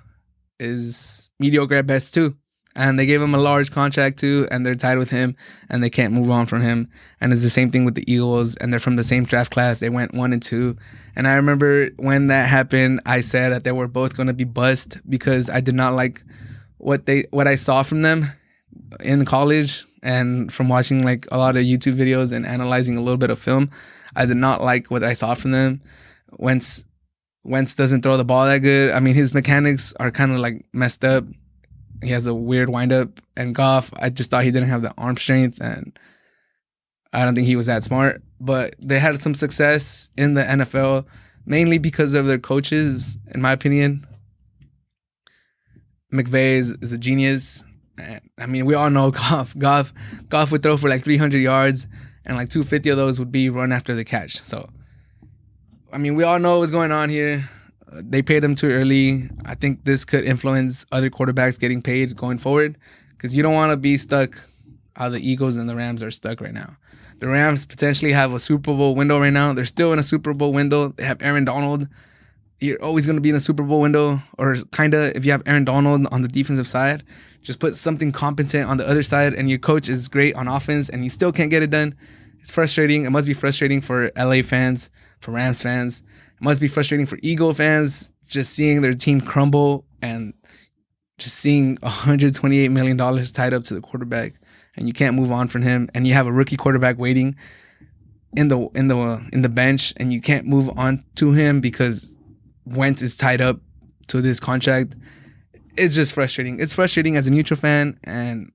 is mediocre at best too. And they gave him a large contract too, and they're tied with him, and they can't move on from him. And it's the same thing with the Eagles, and they're from the same draft class. They went 1 and 2. And I remember when that happened, I said that they were both going to be bust because I did not like what I saw from them in college, and from watching like a lot of YouTube videos and analyzing a little bit of film. I did not like what I saw from them. Wentz doesn't throw the ball that good. I mean, his mechanics are kind of like messed up. He has a weird windup. And Goff, I just thought he didn't have the arm strength, and I don't think he was that smart. But they had some success in the NFL, mainly because of their coaches, in my opinion. McVay is a genius. I mean, we all know Goff would throw for like 300 yards, and like 250 of those would be run after the catch. So, I mean, we all know what's going on here. They paid him too early. I think this could influence other quarterbacks getting paid going forward, because you don't want to be stuck how the Eagles and the Rams are stuck right now. The Rams potentially have a Super Bowl window right now. They're still in a Super Bowl window. They have Aaron Donald. You're always going to be in a Super Bowl window, or kind of if you have Aaron Donald on the defensive side, just put something competent on the other side, and your coach is great on offense, and you still can't get it done. It's frustrating. It must be frustrating for LA fans, for Rams fans. It must be frustrating for Eagle fans, just seeing their team crumble and just seeing $128 million tied up to the quarterback, and you can't move on from him, and you have a rookie quarterback waiting in the bench, and you can't move on to him because Wentz is tied up to this contract. It's just frustrating. It's frustrating as a neutral fan, and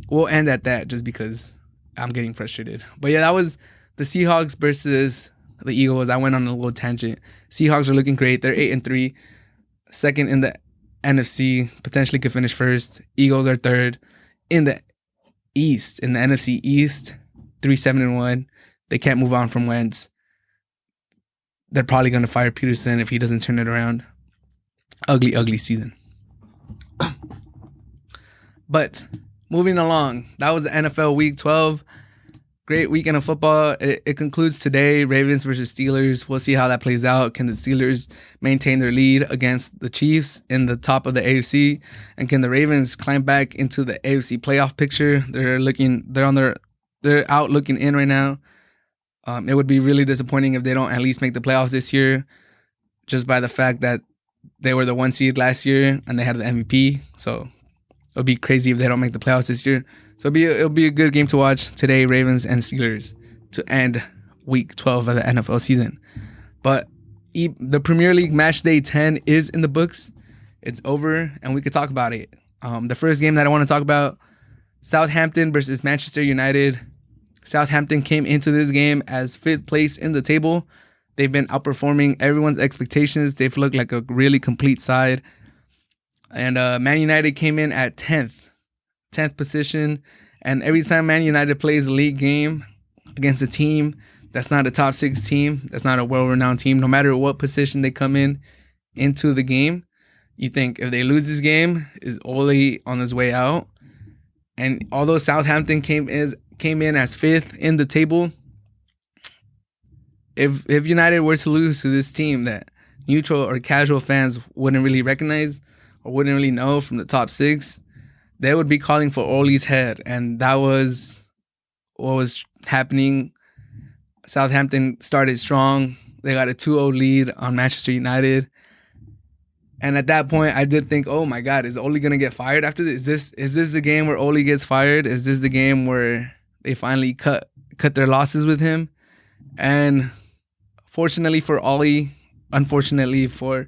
we'll end at that just because I'm getting frustrated. But yeah, that was the Seahawks versus the Eagles. I went on a little tangent. Seahawks are looking great. They're 8-3, second in the NFC, potentially could finish first. Eagles are third in the East, in the NFC East, 3-7-1. They can't move on from Wentz. They're probably going to fire Peterson if he doesn't turn it around. Ugly, ugly season. But moving along, that was the NFL Week 12. Great weekend of football. It concludes today. Ravens versus Steelers. We'll see how that plays out. Can the Steelers maintain their lead against the Chiefs in the top of the AFC? And can the Ravens climb back into the AFC playoff picture? They're out looking in right now. It would be really disappointing if they don't at least make the playoffs this year, just by the fact that they were the 1 seed last year and they had the MVP. So it'll be crazy if they don't make the playoffs this year. So it'll be a good game to watch today, Ravens and Steelers, to end Week 12 of the NFL season. But the Premier League Matchday 10 is in the books. It's over, and we could talk about it. The first game that I want to talk about, Southampton versus Manchester United. Southampton came into this game as 5th place in the table. They've been outperforming everyone's expectations. They've looked like a really complete side. And Man United came in at 10th position. And every time Man United plays a league game against a team that's not a top 6 team, that's not a well-renowned team, no matter what position they come into the game, you think if they lose this game, is Ole on his way out? And although Southampton came in as 5th in the table, if United were to lose to this team that neutral or casual fans wouldn't really recognize or wouldn't really know from the top 6, they would be calling for Ole's head. And that was what was happening. Southampton started strong. They got a 2-0 lead on Manchester United. And at that point, I did think, oh my God, is Ole going to get fired after this? Is this the game where Ole gets fired? Is this the game where they finally cut their losses with him? And fortunately for Ole, unfortunately for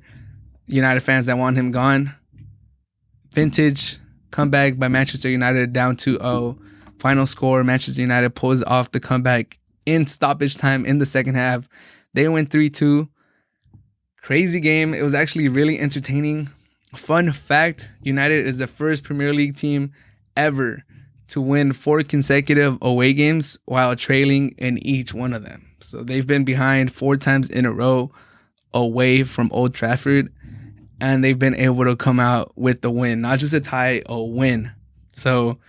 United fans that want him gone, vintage comeback by Manchester United down 2-0. Final score, Manchester United pulls off the comeback in stoppage time in the second half. They win 3-2. Crazy game. It was actually really entertaining. Fun fact, United is the first Premier League team ever to win 4 consecutive away games while trailing in each one of them. So they've been behind 4 times in a row away from Old Trafford, and they've been able to come out with the win. Not just a tie, a win. So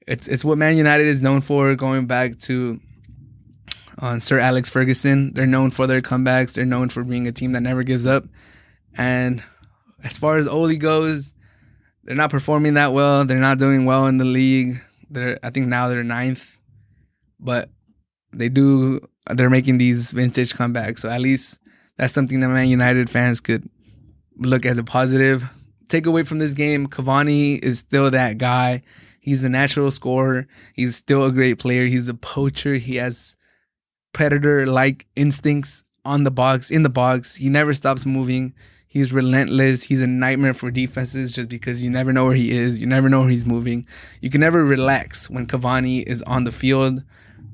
it's what Man United is known for, going back to Sir Alex Ferguson. They're known for their comebacks. They're known for being a team that never gives up. And as far as Ole goes, they're not performing that well. They're not doing well in the league. I think now they're 9th. But they're making these vintage comebacks. So at least that's something that Man United fans could look as a positive. Take away from this game, Cavani is still that guy. He's a natural scorer. He's still a great player. He's a poacher. He has predator-like instincts in the box. He never stops moving. He's relentless. He's a nightmare for defenses just because you never know where he is. You never know where he's moving. You can never relax when Cavani is on the field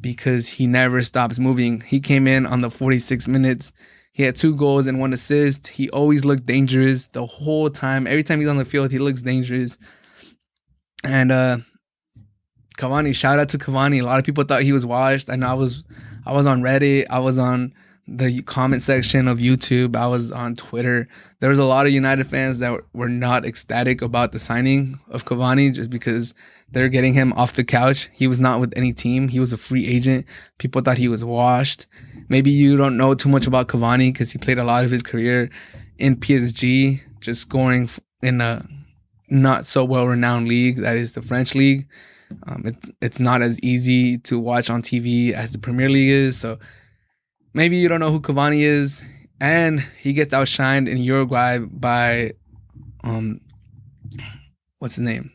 because he never stops moving. He came in on the 46 minutes. He had 2 goals and 1 assist. He always looked dangerous the whole time. Every time he's on the field, he looks dangerous. And Cavani, shout out to Cavani. A lot of people thought he was washed. I know I was on Reddit. I was on the comment section of YouTube. I was on Twitter. There was a lot of United fans that were not ecstatic about the signing of Cavani just because they're getting him off the couch. He was not with any team. He was a free agent. People thought he was washed. Maybe you don't know too much about Cavani because he played a lot of his career in PSG, just scoring in a not so well-renowned league, that is the French league. It's not as easy to watch on TV as the Premier League is. So maybe you don't know who Cavani is. And he gets outshined in Uruguay by, what's his name?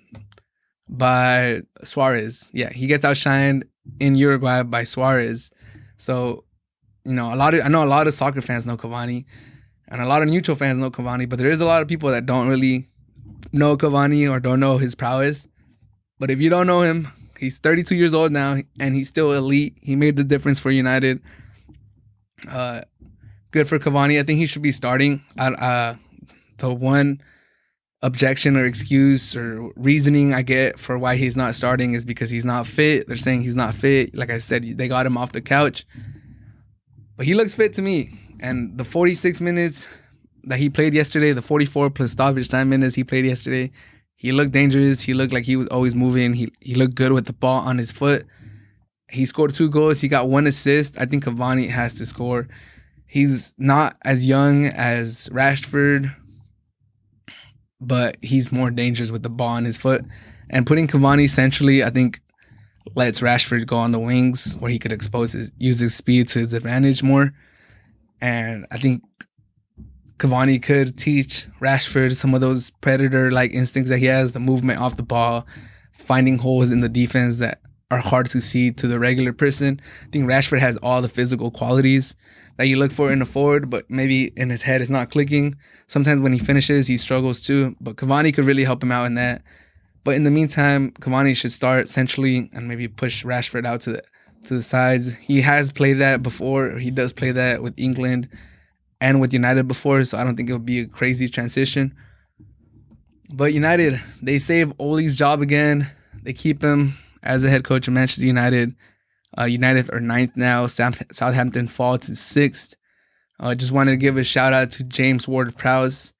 By Suarez. Yeah, he gets outshined in Uruguay by Suarez. So, I know a lot of soccer fans know Cavani. And a lot of neutral fans know Cavani. But there is a lot of people that don't really know Cavani or don't know his prowess. But if you don't know him, he's 32 years old now, and he's still elite. He made the difference for United. Good for Cavani. I think he should be starting. The one objection or excuse or reasoning I get for why he's not starting is because he's not fit. They're saying he's not fit. Like I said, they got him off the couch. But he looks fit to me. And the 46 minutes that he played yesterday, the 44 plus stoppage time minutes he played yesterday, he looked dangerous. He looked like he was always moving. He looked good with the ball on his foot. He scored 2 goals. He got 1 assist. I think Cavani has to score. He's not as young as Rashford, but he's more dangerous with the ball on his foot. And putting Cavani centrally, I think, lets Rashford go on the wings where he could use his speed to his advantage more. And I think Cavani could teach Rashford some of those predator-like instincts that he has, the movement off the ball, finding holes in the defense that are hard to see to the regular person. I think Rashford has all the physical qualities that you look for in a forward, but maybe in his head it's not clicking. Sometimes when he finishes, he struggles too. But Cavani could really help him out in that. But in the meantime, Cavani should start centrally and maybe push Rashford out to the sides. He has played that before. He does play that with England and with United before, so I don't think it'll be a crazy transition. But United, they save Ole's job again. They keep him as a head coach of Manchester United. United are 9th now. Southampton fall to 6th. Just wanted to give a shout out to James Ward-Prowse.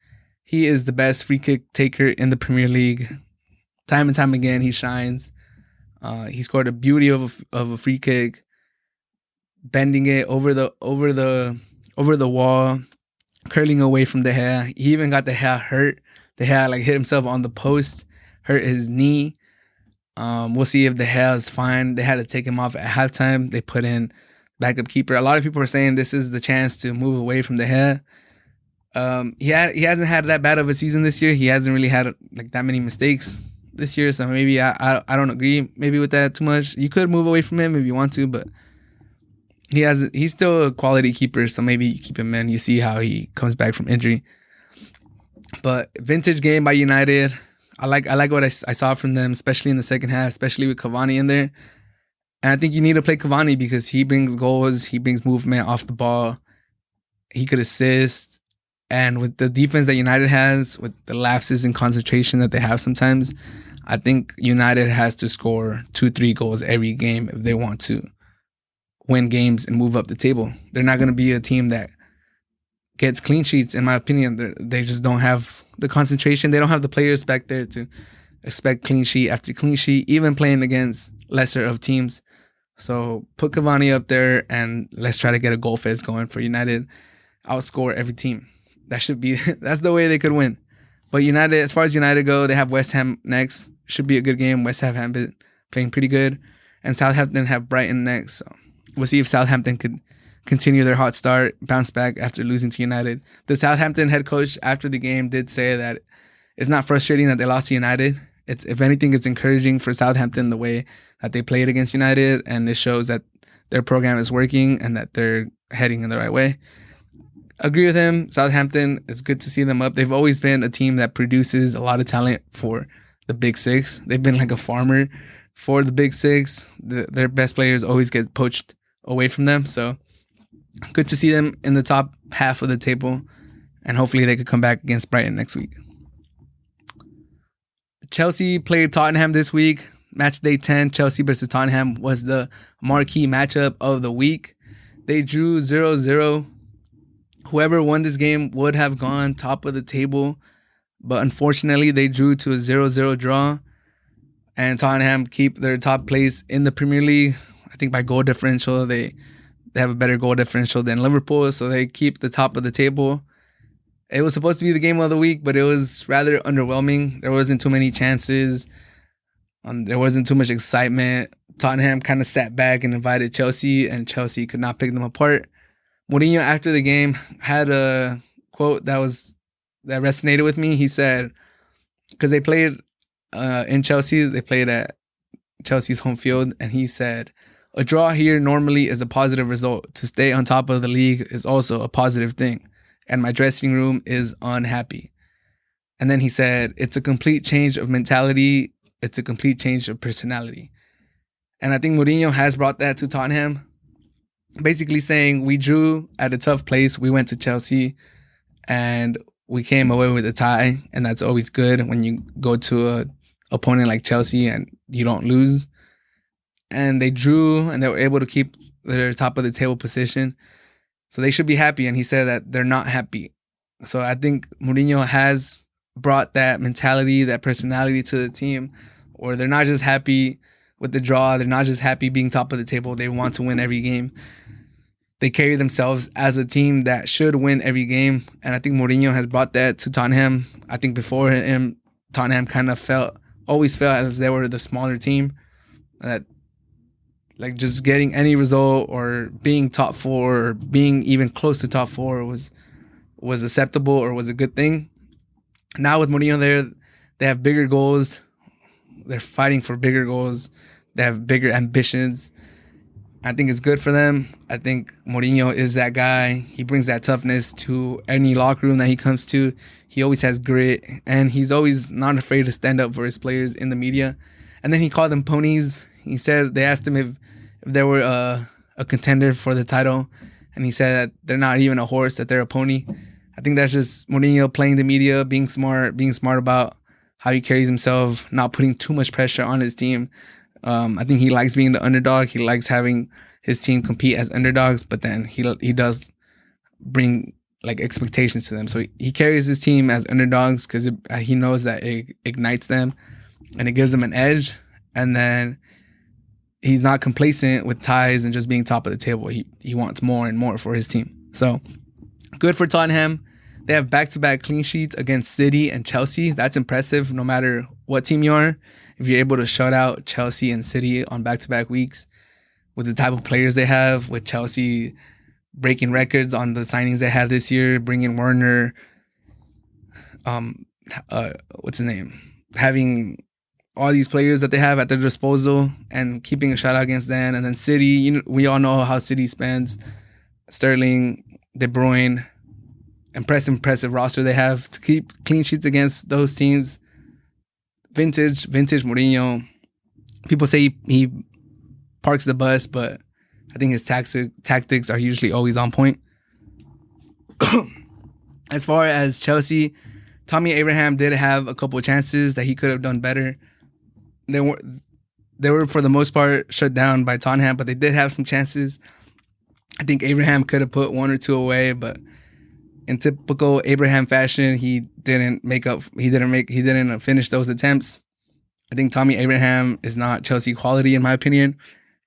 He is the best free kick taker in the Premier League. Time and time again, he shines. He scored a beauty of a free kick, bending it over the wall, curling away from De Gea. He even got De Gea hurt. De Gea hit himself on the post, hurt his knee. We'll see if De Gea is fine. They had to take him off at halftime. They put in backup keeper. A lot of people are saying this is the chance to move away from De Gea. He hasn't had that bad of a season this year. He hasn't really had that many mistakes this year, so maybe I don't agree maybe with that too much. You could move away from him if you want to, but he's still a quality keeper, so maybe you keep him in. You see how he comes back from injury. But vintage game by United. I like what I saw from them, especially in the second half, especially with Cavani in there. And I think you need to play Cavani because he brings goals, he brings movement off the ball, he could assist. And with the defense that United has, with the lapses in concentration that they have sometimes, I think United has to score 2-3 goals every game if they want to win games and move up the table. They're not going to be a team that gets clean sheets, in my opinion. They just don't have the concentration. They don't have the players back there to expect clean sheet after clean sheet, even playing against lesser of teams. So put Cavani up there and let's try to get a goal fest going for United. Outscore every team. That's the way they could win. But United, as far as United go, they have West Ham next. Should be a good game. West Ham have been playing pretty good. And Southampton have Brighton next. So we'll see if Southampton could continue their hot start, bounce back after losing to United. The Southampton head coach after the game did say that it's not frustrating that they lost to United. If anything, it's encouraging for Southampton the way that they played against United, and it shows that their program is working and that they're heading in the right way. Agree with him. Southampton, it's good to see them up. They've always been a team that produces a lot of talent for the Big Six. They've been like a farmer for the Big Six. Their best players always get poached away from them. So good to see them in the top half of the table, and hopefully they could come back against Brighton next week. Chelsea played Tottenham this week. Match day 10, Chelsea versus Tottenham was the marquee matchup of the week. They drew 0-0. Whoever won this game would have gone top of the table, but unfortunately they drew to a 0-0 draw, and Tottenham keep their top place in the Premier League. I think by goal differential, they have a better goal differential than Liverpool, so they keep the top of the table. It was supposed to be the game of the week, but it was rather underwhelming. There wasn't too many chances. There wasn't too much excitement. Tottenham kind of sat back and invited Chelsea, and Chelsea could not pick them apart. Mourinho, after the game, had a quote that resonated with me. He said, because they played in Chelsea, they played at Chelsea's home field, and he said, "A draw here normally is a positive result. To stay on top of the league is also a positive thing. And my dressing room is unhappy." And then he said, "It's a complete change of mentality. It's a complete change of personality." And I think Mourinho has brought that to Tottenham. Basically saying, we drew at a tough place. We went to Chelsea and we came away with a tie. And that's always good when you go to a opponent like Chelsea and you don't lose. And they drew and they were able to keep their top of the table position. So they should be happy. And he said that they're not happy. So I think Mourinho has brought that mentality, that personality to the team, or they're not just happy with the draw. They're not just happy being top of the table. They want to win every game. They carry themselves as a team that should win every game. And I think Mourinho has brought that to Tottenham. I think before him, Tottenham kind of always felt as they were the smaller team. That like just getting any result or being top four or being even close to top four was acceptable or was a good thing. Now with Mourinho there, they have bigger goals. They're fighting for bigger goals. They have bigger ambitions. I think it's good for them. I think Mourinho is that guy. He brings that toughness to any locker room that he comes to. He always has grit, and he's always not afraid to stand up for his players in the media. And then he called them ponies. He said they asked him if they were a contender for the title, and he said that they're not even a horse, that they're a pony. I think that's just Mourinho playing the media, being smart about how he carries himself, not putting too much pressure on his team. I think he likes being the underdog. He likes having his team compete as underdogs, but then he does bring like expectations to them. So he carries his team as underdogs because he knows that it ignites them and it gives them an edge. And then he's not complacent with ties and just being top of the table. He wants more and more for his team. So good for Tottenham. They have back-to-back clean sheets against City and Chelsea. That's impressive no matter what team you are. If you're able to shut out Chelsea and City on back-to-back weeks with the type of players they have, with Chelsea breaking records on the signings they had this year, bringing Werner, what's his name? Having all these players that they have at their disposal and keeping a shutout against them. And then City, we all know how City spends. Sterling, De Bruyne, impressive roster they have to keep clean sheets against those teams. Vintage Mourinho. People say he parks the bus, but I think his tactics are usually always on point. As far as Chelsea, Tammy Abraham did have a couple of chances that he could have done better. They were for the most part shut down by Tottenham, but they did have some chances. I think Abraham could have put one or two away, but in typical Abraham fashion, he didn't finish those attempts. I think Tammy Abraham is not Chelsea quality in my opinion.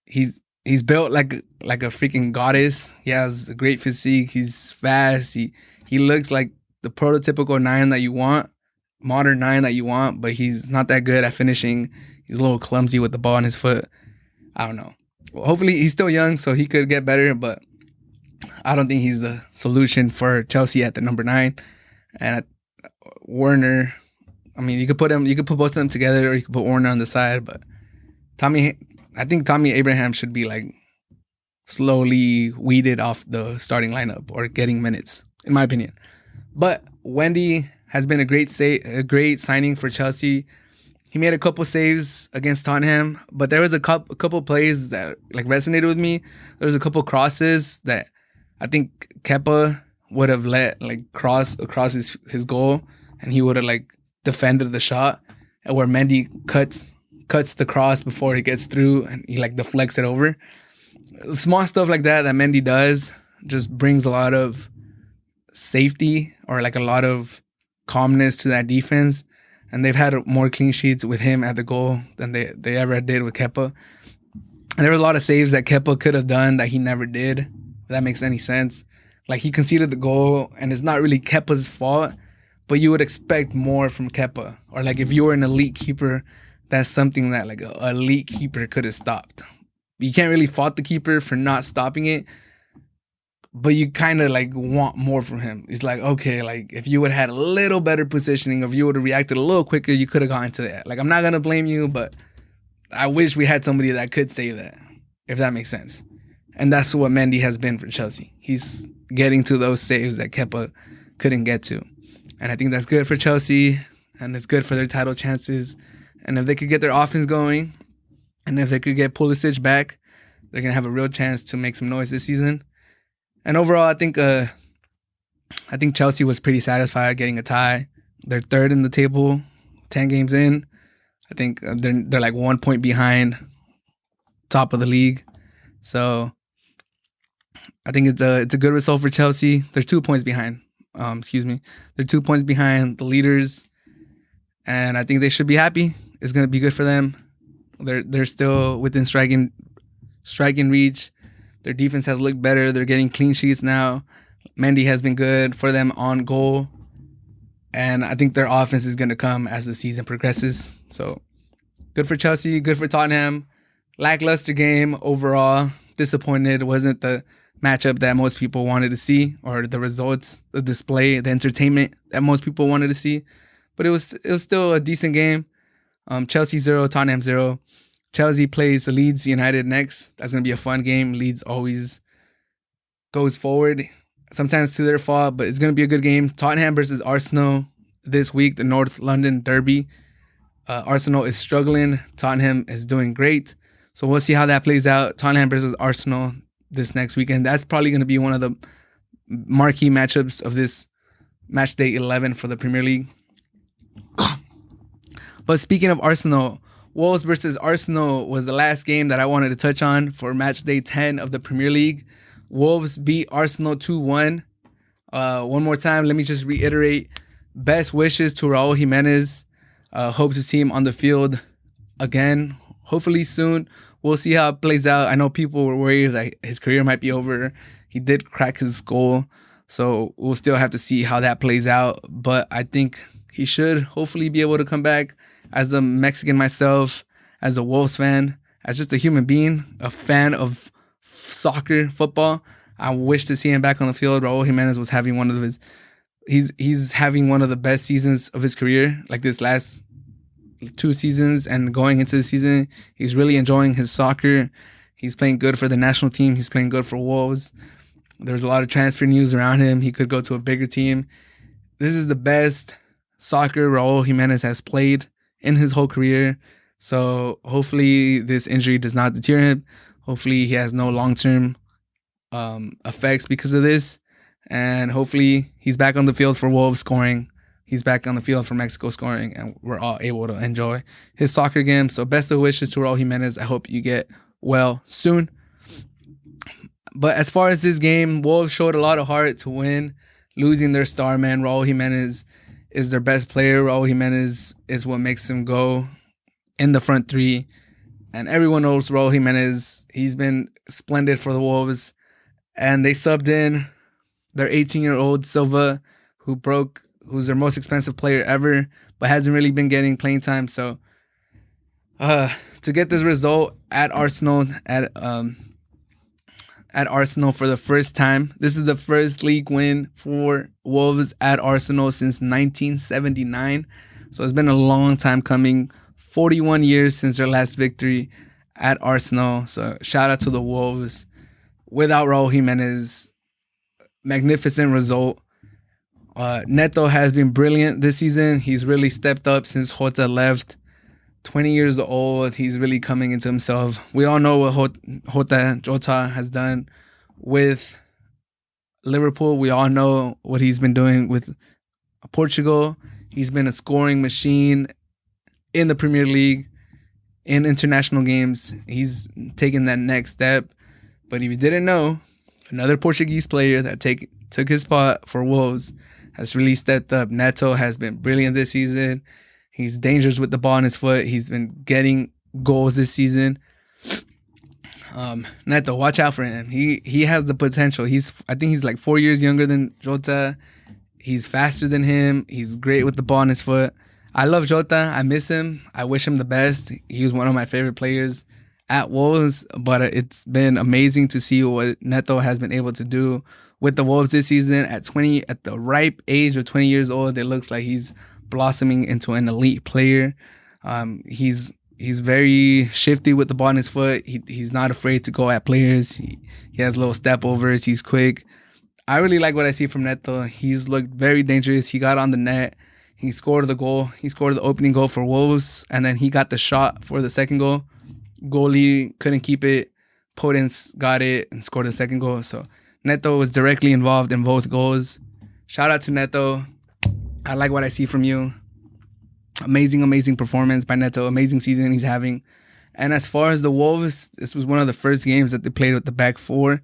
He's built like a freaking goddess. He has a great physique. He's fast. He looks like the prototypical 9 that you want, modern 9 that you want, but he's not that good at finishing. He's a little clumsy with the ball in his foot. I don't know. Well, hopefully he's still young, so he could get better, but I don't think he's the solution for Chelsea at the number 9. And at Werner, I mean, you could put both of them together, or you could put Werner on the side. But I think Tammy Abraham should be like slowly weeded off the starting lineup or getting minutes, in my opinion. But Wendy has been a great signing for Chelsea. He made a couple saves against Tottenham, but there was a couple plays that like resonated with me. There was a couple crosses that I think Kepa would have let like cross across his goal, and he would have like defended the shot, and where Mendy cuts the cross before it gets through, and he like deflects it over. Small stuff like that Mendy does just brings a lot of safety or like a lot of calmness to that defense. And they've had more clean sheets with him at the goal than they ever did with Kepa. And there were a lot of saves that Kepa could have done that he never did, if that makes any sense. Like, he conceded the goal, and it's not really Kepa's fault, but you would expect more from Kepa. Or, like, if you were an elite keeper, that's something that, like, an elite keeper could have stopped. You can't really fault the keeper for not stopping it, but you kind of like want more from him. It's like, okay, like if you would have had a little better positioning, or if you would have reacted a little quicker, you could have gotten to that. Like, I'm not going to blame you, but I wish we had somebody that could save that, if that makes sense. And that's what Mendy has been for Chelsea. He's getting to those saves that Kepa couldn't get to. And I think that's good for Chelsea, and it's good for their title chances. And if they could get their offense going, and if they could get Pulisic back, they're going to have a real chance to make some noise this season. And overall, I think Chelsea was pretty satisfied getting a tie. They're third in the table, 10 games in. I think they're like 1 point behind top of the league. So I think it's a good result for Chelsea. They're 2 points behind. They're 2 points behind the leaders, and I think they should be happy. It's going to be good for them. They're still within striking reach. Their defense has looked better. They're getting clean sheets now. Mendy has been good for them on goal. And I think their offense is going to come as the season progresses. So good for Chelsea. Good for Tottenham. Lackluster game overall. Disappointed. It wasn't the matchup that most people wanted to see, or the results, the display, the entertainment that most people wanted to see. But it was still a decent game. Chelsea 0, Tottenham 0. Chelsea plays Leeds United next. That's going to be a fun game. Leeds always goes forward, sometimes to their fault, but it's going to be a good game. Tottenham versus Arsenal this week, the North London Derby. Arsenal is struggling. Tottenham is doing great. So we'll see how that plays out. Tottenham versus Arsenal this next weekend. That's probably going to be one of the marquee matchups of this match day 11 for the Premier League. But speaking of Arsenal, Wolves versus Arsenal was the last game that I wanted to touch on for match day 10 of the Premier League. Wolves beat Arsenal 2-1. One more time, let me just reiterate. Best wishes to Raull Jimenez. Hope to see him on the field again, hopefully soon. We'll see how it plays out. I know people were worried that his career might be over. He did crack his goal, so we'll still have to see how that plays out. But I think he should hopefully be able to come back. As a Mexican myself, as a Wolves fan, as just a human being, a fan of soccer, football, I wish to see him back on the field. Raull Jimenez was having one of his... He's having one of the best seasons of his career, like this last 2 seasons and going into the season. He's really enjoying his soccer. He's playing good for the national team. He's playing good for Wolves. There's a lot of transfer news around him. He could go to a bigger team. This is the best soccer Raull Jimenez has played in his whole career. So hopefully this injury does not deter him. Hopefully he has no long-term effects because of this. And hopefully he's back on the field for Wolves scoring. He's back on the field for Mexico scoring. And we're all able to enjoy his soccer game. So best of wishes to Raull Jimenez. I hope you get well soon. But as far as this game, Wolves showed a lot of heart to win. Losing their star man, Raull Jimenez, is their best player. Raull Jimenez is what makes them go in the front three. And everyone knows Raull Jimenez. He's been splendid for the Wolves. And they subbed in their 18-year-old Silva, who's their most expensive player ever, but hasn't really been getting playing time. So to get this result at Arsenal, at Arsenal for the first time. This is the first league win for Wolves at Arsenal since 1979. So it's been a long time coming. 41 years since their last victory at Arsenal. So shout out to the Wolves. Without Raull Jimenez, magnificent result. Neto has been brilliant this season. He's really stepped up since Jota left. 20 years old, he's really coming into himself. We all know what Jota has done with Liverpool. We all know what he's been doing with Portugal. He's been a scoring machine in the Premier League, in international games. He's taken that next step. But if you didn't know, another Portuguese player that took his spot for Wolves has really stepped up. Neto has been brilliant this season. He's dangerous with the ball in his foot. He's been getting goals this season. Neto, watch out for him. He has the potential. I think he's like 4 years younger than Jota. He's faster than him. He's great with the ball in his foot. I love Jota. I miss him. I wish him the best. He was one of my favorite players at Wolves, but it's been amazing to see what Neto has been able to do with the Wolves this season. At the ripe age of 20 years old, it looks like he's blossoming into an elite player. He's very shifty with the ball in his foot. He's not afraid to go at players. He has little step overs. He's quick. I really like what I see from Neto. He's looked very dangerous. He got on the net. He scored the goal. He scored the opening goal for Wolves, and then he got the shot for the second goal. Goalie couldn't keep it. Podence got it and scored the second goal. So Neto was directly involved in both goals. Shout out to Neto. I like what I see from you. Amazing performance by Neto. Amazing season he's having. And as far as the Wolves, this was one of the first games that they played with the back four.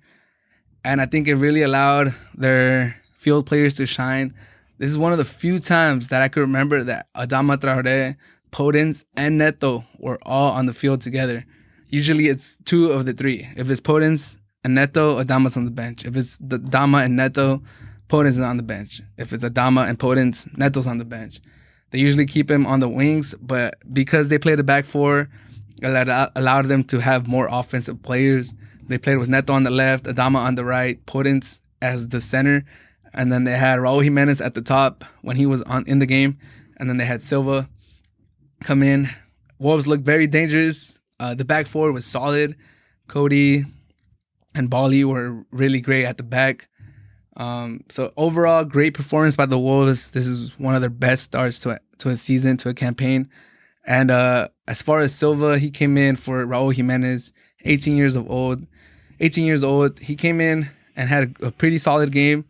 And I think it really allowed their field players to shine. This is one of the few times that I could remember that Adama Traoré, Podence, and Neto were all on the field together. Usually it's two of the three. If it's Podence and Neto, Adama's on the bench. If it's Adama and Neto, Podence is on the bench. If it's Adama and Podence, Neto's on the bench. They usually keep him on the wings, but because they played the back four, it allowed them to have more offensive players. They played with Neto on the left, Adama on the right, Podence as the center, and then they had Raull Jimenez at the top when he was in the game, and then they had Silva come in. Wolves looked very dangerous. The back four was solid. Cody and Bali were really great at the back. So overall, great performance by the Wolves. This is one of their best starts to a season, to a campaign. And as far as Silva, he came in for Raull Jimenez, 18 years old. He came in and had a pretty solid game.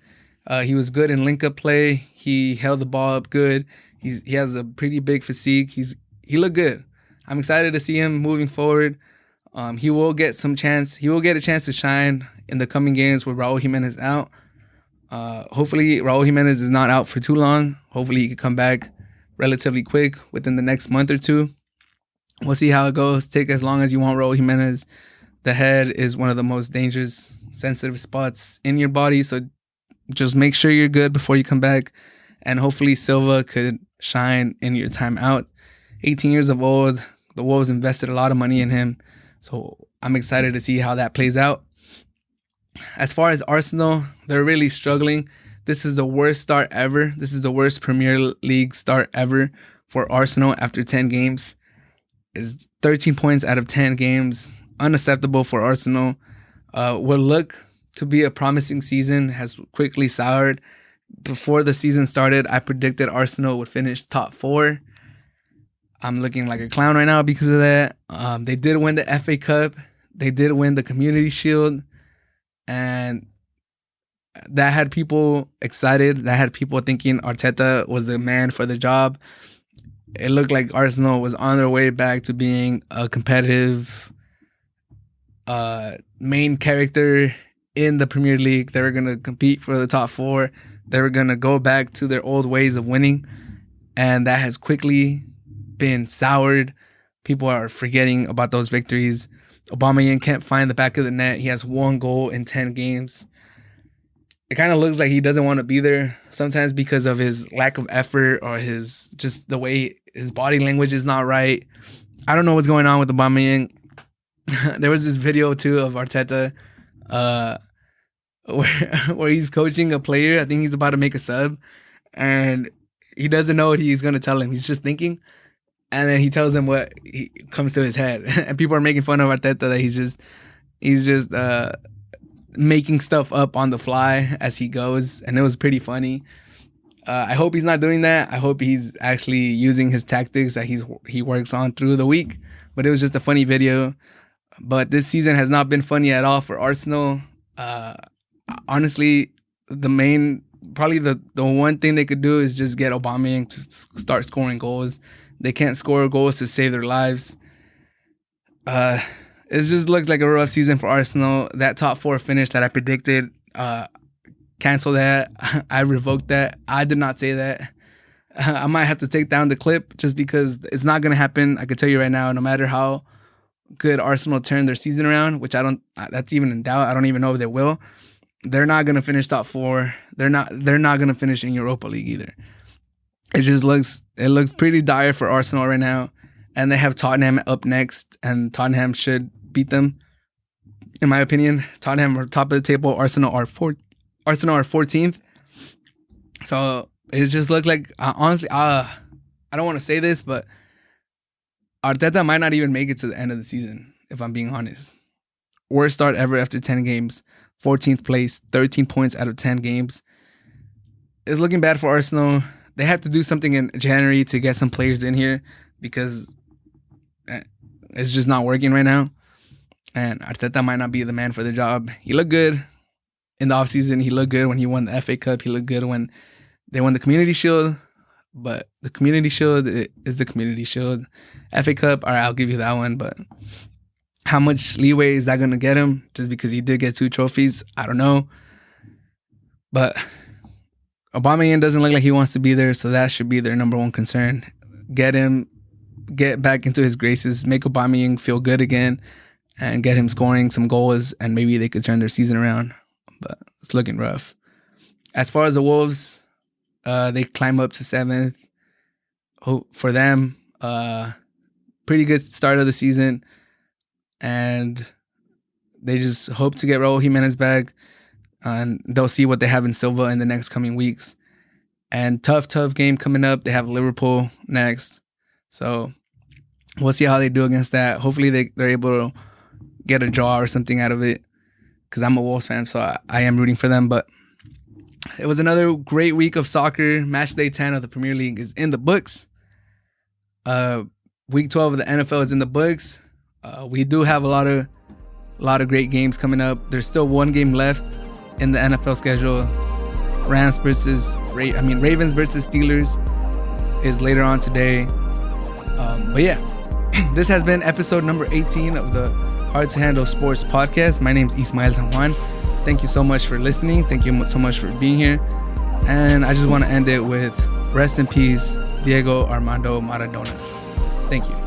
He was good in link-up play. He held the ball up good. He has a pretty big physique. He looked good. I'm excited to see him moving forward. He will get a chance to shine in the coming games with Raull Jimenez out. Hopefully Raull Jimenez is not out for too long. Hopefully he can come back relatively quick within the next month or two. We'll see how it goes. Take as long as you want Raull Jimenez. The head is one of the most dangerous, sensitive spots in your body, so just make sure you're good before you come back. And hopefully Silva could shine in your time out. 18 years old. The Wolves invested a lot of money in him. So I'm excited to see how that plays out. As far as Arsenal, they're really struggling. This is the worst start ever. This is the worst Premier League start ever for Arsenal after 10 games. It's 13 points out of 10 games. Unacceptable for Arsenal. What looked to be a promising season has quickly soured. Before the season started, I predicted Arsenal would finish top 4. I'm looking like a clown right now because of that. They did win the FA Cup. They did win the Community Shield. And that had people excited. That had people thinking Arteta was the man for the job. It looked like Arsenal was on their way back to being a competitive main character in the Premier League. They were going to compete for the top 4. They were going to go back to their old ways of winning. And that has quickly been soured. People are forgetting about those victories. Aubameyang can't find the back of the net. He has 1 goal in 10 games. It kind of looks like he doesn't want to be there sometimes because of his lack of effort or just the way his body language is not right. I don't know what's going on with Aubameyang. There was this video too of Arteta where he's coaching a player. I think he's about to make a sub and he doesn't know what he's going to tell him. He's just thinking. And then he tells him what comes to his head. And people are making fun of Arteta that he's just making stuff up on the fly as he goes. And it was pretty funny. I hope he's not doing that. I hope he's actually using his tactics that he works on through the week. But it was just a funny video. But this season has not been funny at all for Arsenal. Honestly, probably the one thing they could do is just get Aubameyang to start scoring goals. They can't score goals to save their lives. It just looks like a rough season for Arsenal. That top 4 finish that I predicted, cancel that. I revoked that. I did not say that. I might have to take down the clip just because it's not going to happen. I can tell you right now, no matter how good Arsenal turn their season around, which that's even in doubt. I don't even know if they will. They're not going to finish top 4. They're not going to finish in Europa League either. It looks pretty dire for Arsenal right now. And they have Tottenham up next, and Tottenham should beat them. In my opinion, Tottenham are top of the table. Arsenal are 14th. So it just looks like, honestly, I don't want to say this, but Arteta might not even make it to the end of the season, if I'm being honest. Worst start ever after 10 games. 14th place, 13 points out of 10 games. It's looking bad for Arsenal. They have to do something in January to get some players in here because it's just not working right now. And Arteta might not be the man for the job. He looked good in the offseason. He looked good when he won the FA Cup. He looked good when they won the Community Shield. But the Community Shield is the Community Shield. FA Cup, all right, I'll give you that one. But how much leeway is that going to get him? Just because he did get 2 trophies? I don't know. But Aubameyang doesn't look like he wants to be there, so that should be their number one concern. Get back into his graces, make Aubameyang feel good again, and get him scoring some goals, and maybe they could turn their season around. But it's looking rough. As far as the Wolves, they climb up to 7th. For them, pretty good start of the season, and they just hope to get Raull Jimenez back. And they'll see what they have in Silva in the next coming weeks. And tough game coming up. They have Liverpool next. So we'll see how they do against that. Hopefully they're able to get a draw or something out of it, because I'm a Wolves fan, so I am rooting for them. But it was another great week of soccer. Matchday 10 of the Premier League is in the books. Week 12 of the NFL is in the books. We do have a lot of great games coming up. There's still one game left in the NFL schedule. Ravens versus Steelers is later on today. But yeah, this has been episode number 18 of the Hard to Handle Sports podcast. My name is Ismael San Juan. Thank you so much for listening. Thank you so much for being here. And I just want to end it with rest in peace, Diego Armando Maradona. Thank you.